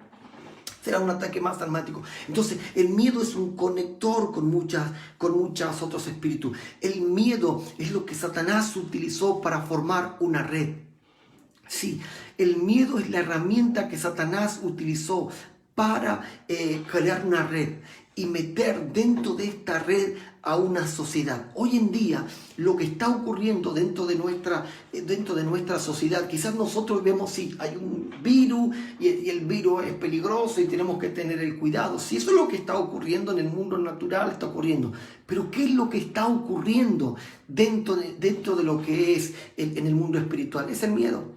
Será un ataque más almático. Entonces, el miedo es un conector con muchos otros espíritus. El miedo es lo que Satanás utilizó para formar una red. Sí, el miedo es la herramienta que Satanás utilizó para crear una red y meter dentro de esta red a una sociedad. Hoy en día, lo que está ocurriendo dentro de nuestra sociedad, quizás nosotros vemos, sí, hay un virus y el virus es peligroso y tenemos que tener el cuidado. Si eso es lo que está ocurriendo en el mundo natural, está ocurriendo. Pero ¿qué es lo que está ocurriendo dentro de lo que es en el mundo espiritual? Es el miedo.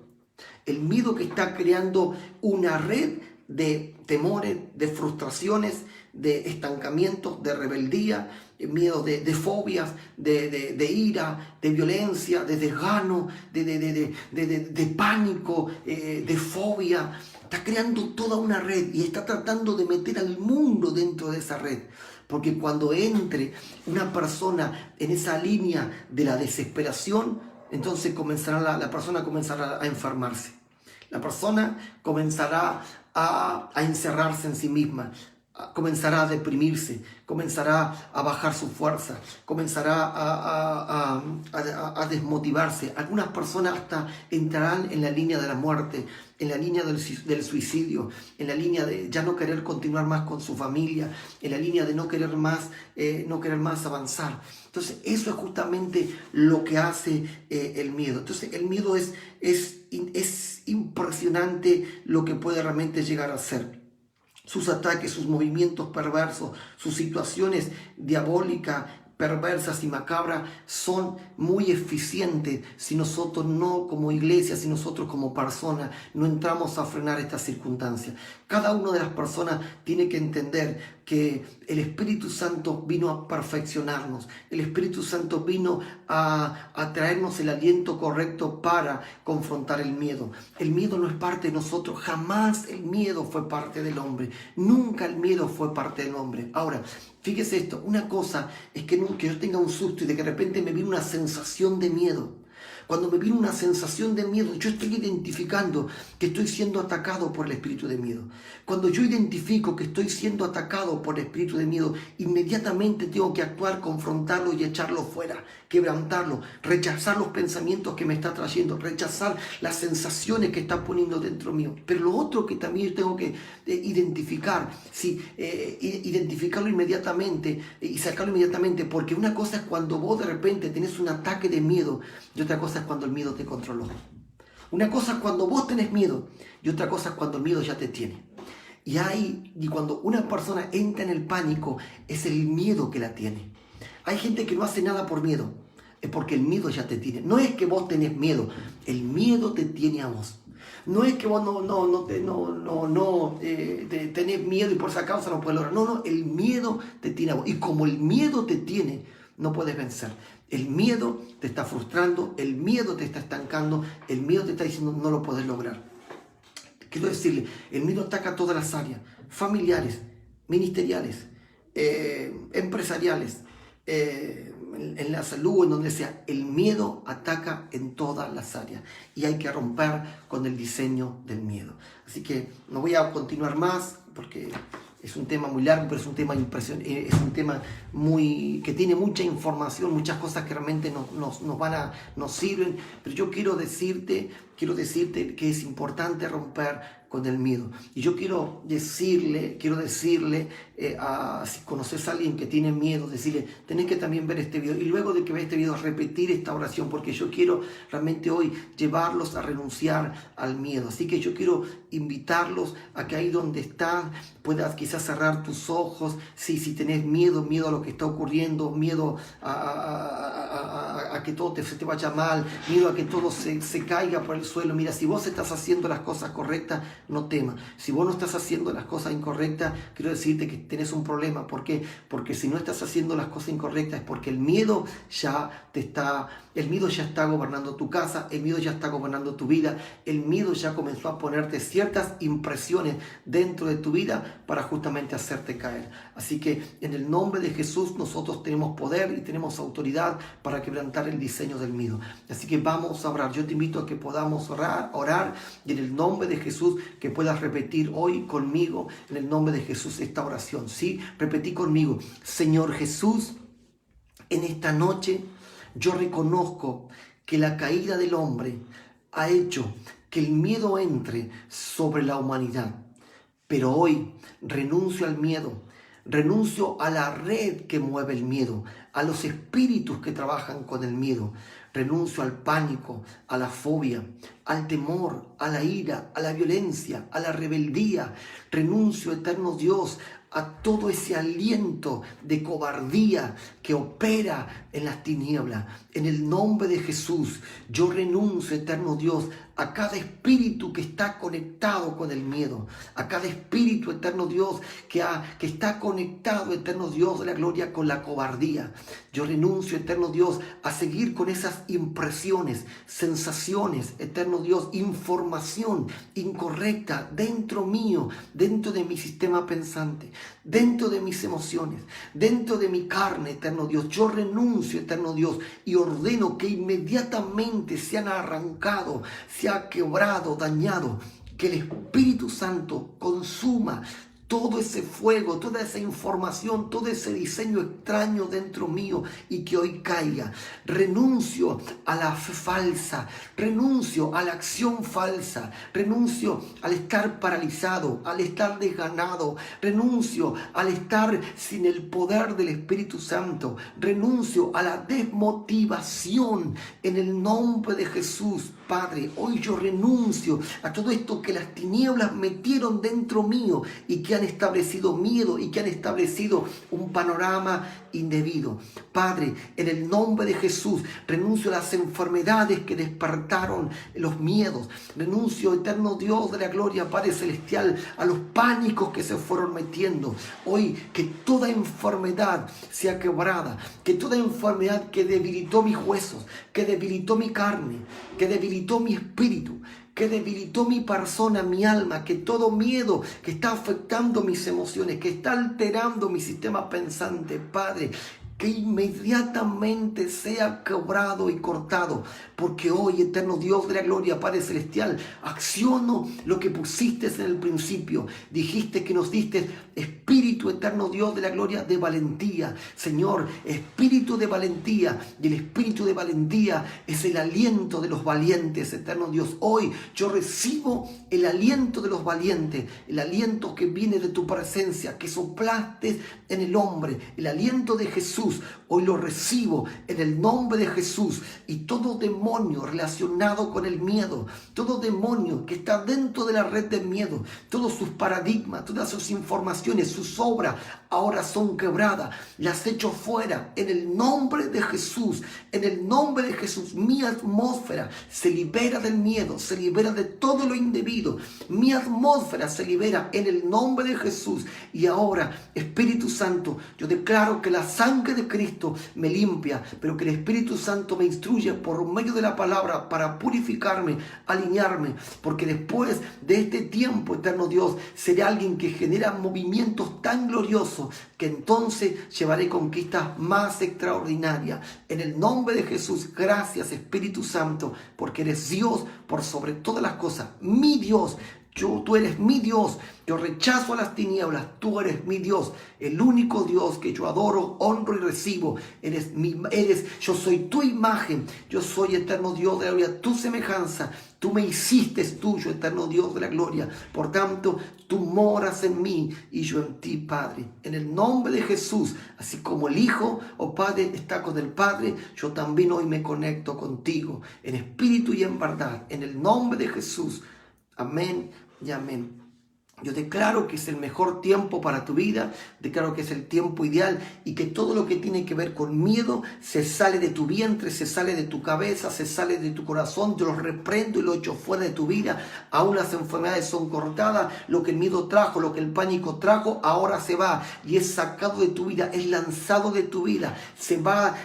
El miedo que está creando una red de temores, de frustraciones, de estancamientos, de rebeldía, miedo de fobias, de ira, de violencia, de desgano, de pánico, de fobia. Está creando toda una red y está tratando de meter al mundo dentro de esa red. Porque cuando entre una persona en esa línea de la desesperación, entonces la persona comenzará a enfermarse. La persona comenzará a encerrarse en sí misma, comenzará a deprimirse, comenzará a bajar su fuerza, comenzará a desmotivarse. Algunas personas hasta entrarán en la línea de la muerte, en la línea del suicidio, en la línea de ya no querer continuar más con su familia, en la línea de no querer más avanzar. Entonces, eso es justamente lo que hace el miedo. Entonces, el miedo es impresionante lo que puede realmente llegar a ser. Sus ataques, sus movimientos perversos, sus situaciones diabólicas, perversas y macabras son muy eficientes si nosotros no como iglesia, si nosotros como personas no entramos a frenar estas circunstancias. Cada una de las personas tiene que entender que el Espíritu Santo vino a perfeccionarnos. El Espíritu Santo vino a traernos el aliento correcto para confrontar el miedo. El miedo no es parte de nosotros. Jamás el miedo fue parte del hombre. Nunca el miedo fue parte del hombre. Ahora, fíjese esto. Una cosa es que yo tenga un susto y de que de repente me viene una sensación de miedo. Cuando me viene una sensación de miedo, yo estoy identificando que estoy siendo atacado por el espíritu de miedo. Cuando yo identifico que estoy siendo atacado por el espíritu de miedo, inmediatamente tengo que actuar, confrontarlo y echarlo fuera, quebrantarlo, rechazar los pensamientos que me está trayendo, rechazar las sensaciones que está poniendo dentro mío. Pero lo otro que también tengo que identificar, identificarlo inmediatamente y sacarlo inmediatamente, porque una cosa es cuando vos de repente tenés un ataque de miedo y otra cosa es cuando el miedo te controló. Una cosa es cuando vos tenés miedo y otra cosa es cuando el miedo ya te tiene. Y cuando una persona entra en el pánico, es el miedo que la tiene. Hay gente que no hace nada por miedo, es porque el miedo ya te tiene. No es que vos tenés miedo, el miedo te tiene a vos. No es que vos tenés miedo y por esa causa no puedes lograr. No, el miedo te tiene a vos. Y como el miedo te tiene, no puedes vencer. El miedo te está frustrando, el miedo te está estancando, el miedo te está diciendo no lo puedes lograr. Quiero decirle, el miedo ataca todas las áreas, familiares, ministeriales, empresariales, en la salud, en donde sea. El miedo ataca en todas las áreas y hay que romper con el diseño del miedo. Así que no voy a continuar más porque es un tema muy largo, pero es un tema impresionante, es un tema que tiene mucha información, muchas cosas que realmente nos sirven. Pero yo quiero decirte que es importante romper con el miedo. Y yo quiero decirle, si conoces a alguien que tiene miedo, decirle, tenés que también ver este video. Y luego de que veas este video, repetir esta oración, porque yo quiero realmente hoy llevarlos a renunciar al miedo. Así que yo quiero invitarlos a que ahí donde están puedas quizás cerrar tus ojos. Si tenés miedo a lo que está ocurriendo, miedo a que todo se te vaya mal, miedo a que todo se caiga por el suelo. Mira, si vos estás haciendo las cosas correctas, no temas. Si vos no estás haciendo las cosas incorrectas, quiero decirte que tenés un problema. ¿Por qué? Porque si no estás haciendo las cosas incorrectas es porque el miedo ya está gobernando tu casa, el miedo ya está gobernando tu vida, el miedo ya comenzó a ponerte ciertas impresiones dentro de tu vida para justamente hacerte caer. Así que en el nombre de Jesús nosotros tenemos poder y tenemos autoridad para quebrantar el diseño del miedo. Así que vamos a orar. Yo te invito a que podamos orar y en el nombre de Jesús que puedas repetir hoy conmigo en el nombre de Jesús esta oración. ¿Sí? Repetí conmigo. Señor Jesús, en esta noche yo reconozco que la caída del hombre ha hecho que el miedo entre sobre la humanidad. Pero hoy renuncio al miedo, renuncio a la red que mueve el miedo, a los espíritus que trabajan con el miedo. Renuncio al pánico, a la fobia, al temor, a la ira, a la violencia, a la rebeldía. Renuncio, eterno Dios, a todo ese aliento de cobardía que opera en las tinieblas. En el nombre de Jesús, yo renuncio, eterno Dios, a cada espíritu que está conectado con el miedo, a cada espíritu, eterno Dios, que está conectado, eterno Dios de la gloria, con la cobardía. Yo renuncio, eterno Dios, a seguir con esas impresiones, sensaciones, eterno Dios, información incorrecta dentro mío, dentro de mi sistema pensante, dentro de mis emociones, dentro de mi carne, eterno Dios. Yo renuncio, eterno Dios, y ordeno que inmediatamente sean arrancado, se ha quebrado, dañado, que el Espíritu Santo consuma todo ese fuego, toda esa información, todo ese diseño extraño dentro mío y que hoy caiga. Renuncio a la fe falsa, renuncio a la acción falsa, renuncio al estar paralizado, al estar desganado, renuncio al estar sin el poder del Espíritu Santo, renuncio a la desmotivación en el nombre de Jesús. Padre, hoy yo renuncio a todo esto que las tinieblas metieron dentro mío y que han establecido miedo y que han establecido un panorama indebido. Padre, en el nombre de Jesús, renuncio a las enfermedades que despertaron los miedos. Renuncio, eterno Dios de la gloria, Padre celestial, a los pánicos que se fueron metiendo. Hoy que toda enfermedad sea quebrada, que toda enfermedad que debilitó mis huesos, que debilitó mi carne, que debilitó mi espíritu, que debilitó mi persona, mi alma, que todo miedo que está afectando mis emociones, que está alterando mi sistema pensante, Padre, que inmediatamente sea quebrado y cortado, porque hoy, eterno Dios de la gloria, Padre celestial, acciono lo que pusiste en el principio. Dijiste que nos diste espíritu, eterno Dios de la gloria, de valentía. Señor, espíritu de valentía, y el espíritu de valentía es el aliento de los valientes, eterno Dios. Hoy yo recibo el aliento de los valientes, el aliento que viene de tu presencia, que soplaste en el hombre, el aliento de Jesús. Hoy lo recibo en el nombre de Jesús, y todo demonio relacionado con el miedo, todo demonio que está dentro de la red de miedo, todos sus paradigmas, todas sus informaciones, sus obras ahora son quebradas, las echo fuera en el nombre de Jesús. En el nombre de Jesús, mi atmósfera se libera del miedo, se libera de todo lo indebido. Mi atmósfera se libera en el nombre de Jesús. Y ahora, Espíritu Santo, yo declaro que la sangre de Cristo me limpia, pero que el Espíritu Santo me instruye por medio de la palabra para purificarme, alinearme, porque después de este tiempo, eterno Dios, seré alguien que genera movimientos tan gloriosos que entonces llevaré conquistas más extraordinarias. En el nombre de Jesús, gracias Espíritu Santo, porque eres Dios por sobre todas las cosas, mi Dios. Tú eres mi Dios, yo rechazo a las tinieblas, tú eres mi Dios, el único Dios que yo adoro, honro y recibo. Yo soy tu imagen, yo soy eterno Dios de la gloria, tu semejanza. Tú me hiciste tuyo, eterno Dios de la gloria. Por tanto, tú moras en mí y yo en ti, Padre. En el nombre de Jesús, así como el Hijo, oh Padre, está con el Padre, yo también hoy me conecto contigo, en espíritu y en verdad. En el nombre de Jesús. Amén y amén. Yo declaro que es el mejor tiempo para tu vida, declaro que es el tiempo ideal y que todo lo que tiene que ver con miedo se sale de tu vientre, se sale de tu cabeza, se sale de tu corazón. Yo lo reprendo y lo echo fuera de tu vida. Aún las enfermedades son cortadas, lo que el miedo trajo, lo que el pánico trajo, ahora se va y es sacado de tu vida, es lanzado de tu vida. Se va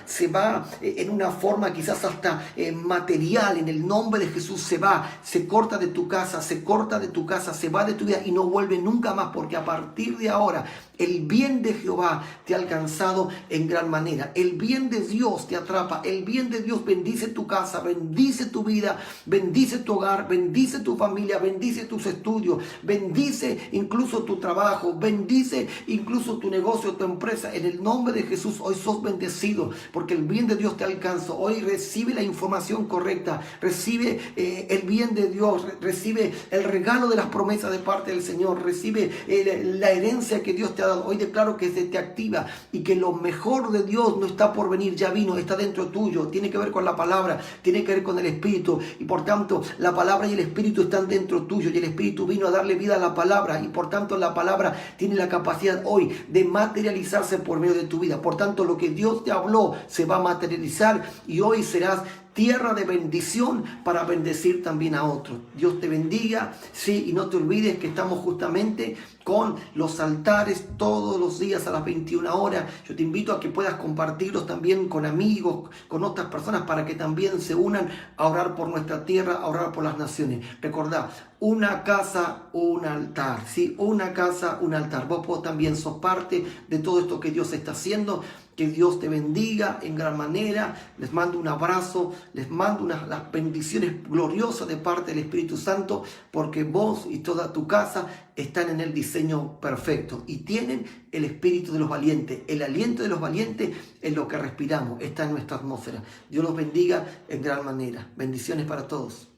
en una forma quizás hasta material. En el nombre de Jesús se corta de tu casa, se va de tu vida y no vuelve nunca más, porque a partir de ahora el bien de Jehová te ha alcanzado en gran manera. El bien de Dios te atrapa. El bien de Dios bendice tu casa, bendice tu vida, bendice tu hogar, bendice tu familia, bendice tus estudios, bendice incluso tu trabajo, bendice incluso tu negocio, tu empresa. En el nombre de Jesús hoy sos bendecido porque el bien de Dios te alcanzó. Hoy recibe la información correcta, recibe el bien de Dios, recibe el regalo de las promesas de parte del Señor, recibe la herencia que Dios te ha dado. Hoy declaro que se te activa y que lo mejor de Dios no está por venir, ya vino, está dentro tuyo. Tiene que ver con la palabra, tiene que ver con el Espíritu, y por tanto la palabra y el Espíritu están dentro tuyo, y el Espíritu vino a darle vida a la palabra, y por tanto la palabra tiene la capacidad hoy de materializarse por medio de tu vida. Por tanto, lo que Dios te habló se va a materializar y hoy serás tierra de bendición para bendecir también a otros. Dios te bendiga, sí, y no te olvides que estamos justamente con los altares todos los días a las 21 horas. Yo te invito a que puedas compartirlos también con amigos, con otras personas, para que también se unan a orar por nuestra tierra, a orar por las naciones. Recordá, una casa, un altar, ¿sí? Una casa, un altar. Vos también sos parte de todo esto que Dios está haciendo. Que Dios te bendiga en gran manera. Les mando un abrazo, les mando las bendiciones gloriosas de parte del Espíritu Santo, porque vos y toda tu casa están en el diseño perfecto y tienen el espíritu de los valientes. El aliento de los valientes es lo que respiramos, está en nuestra atmósfera. Dios los bendiga en gran manera. Bendiciones para todos.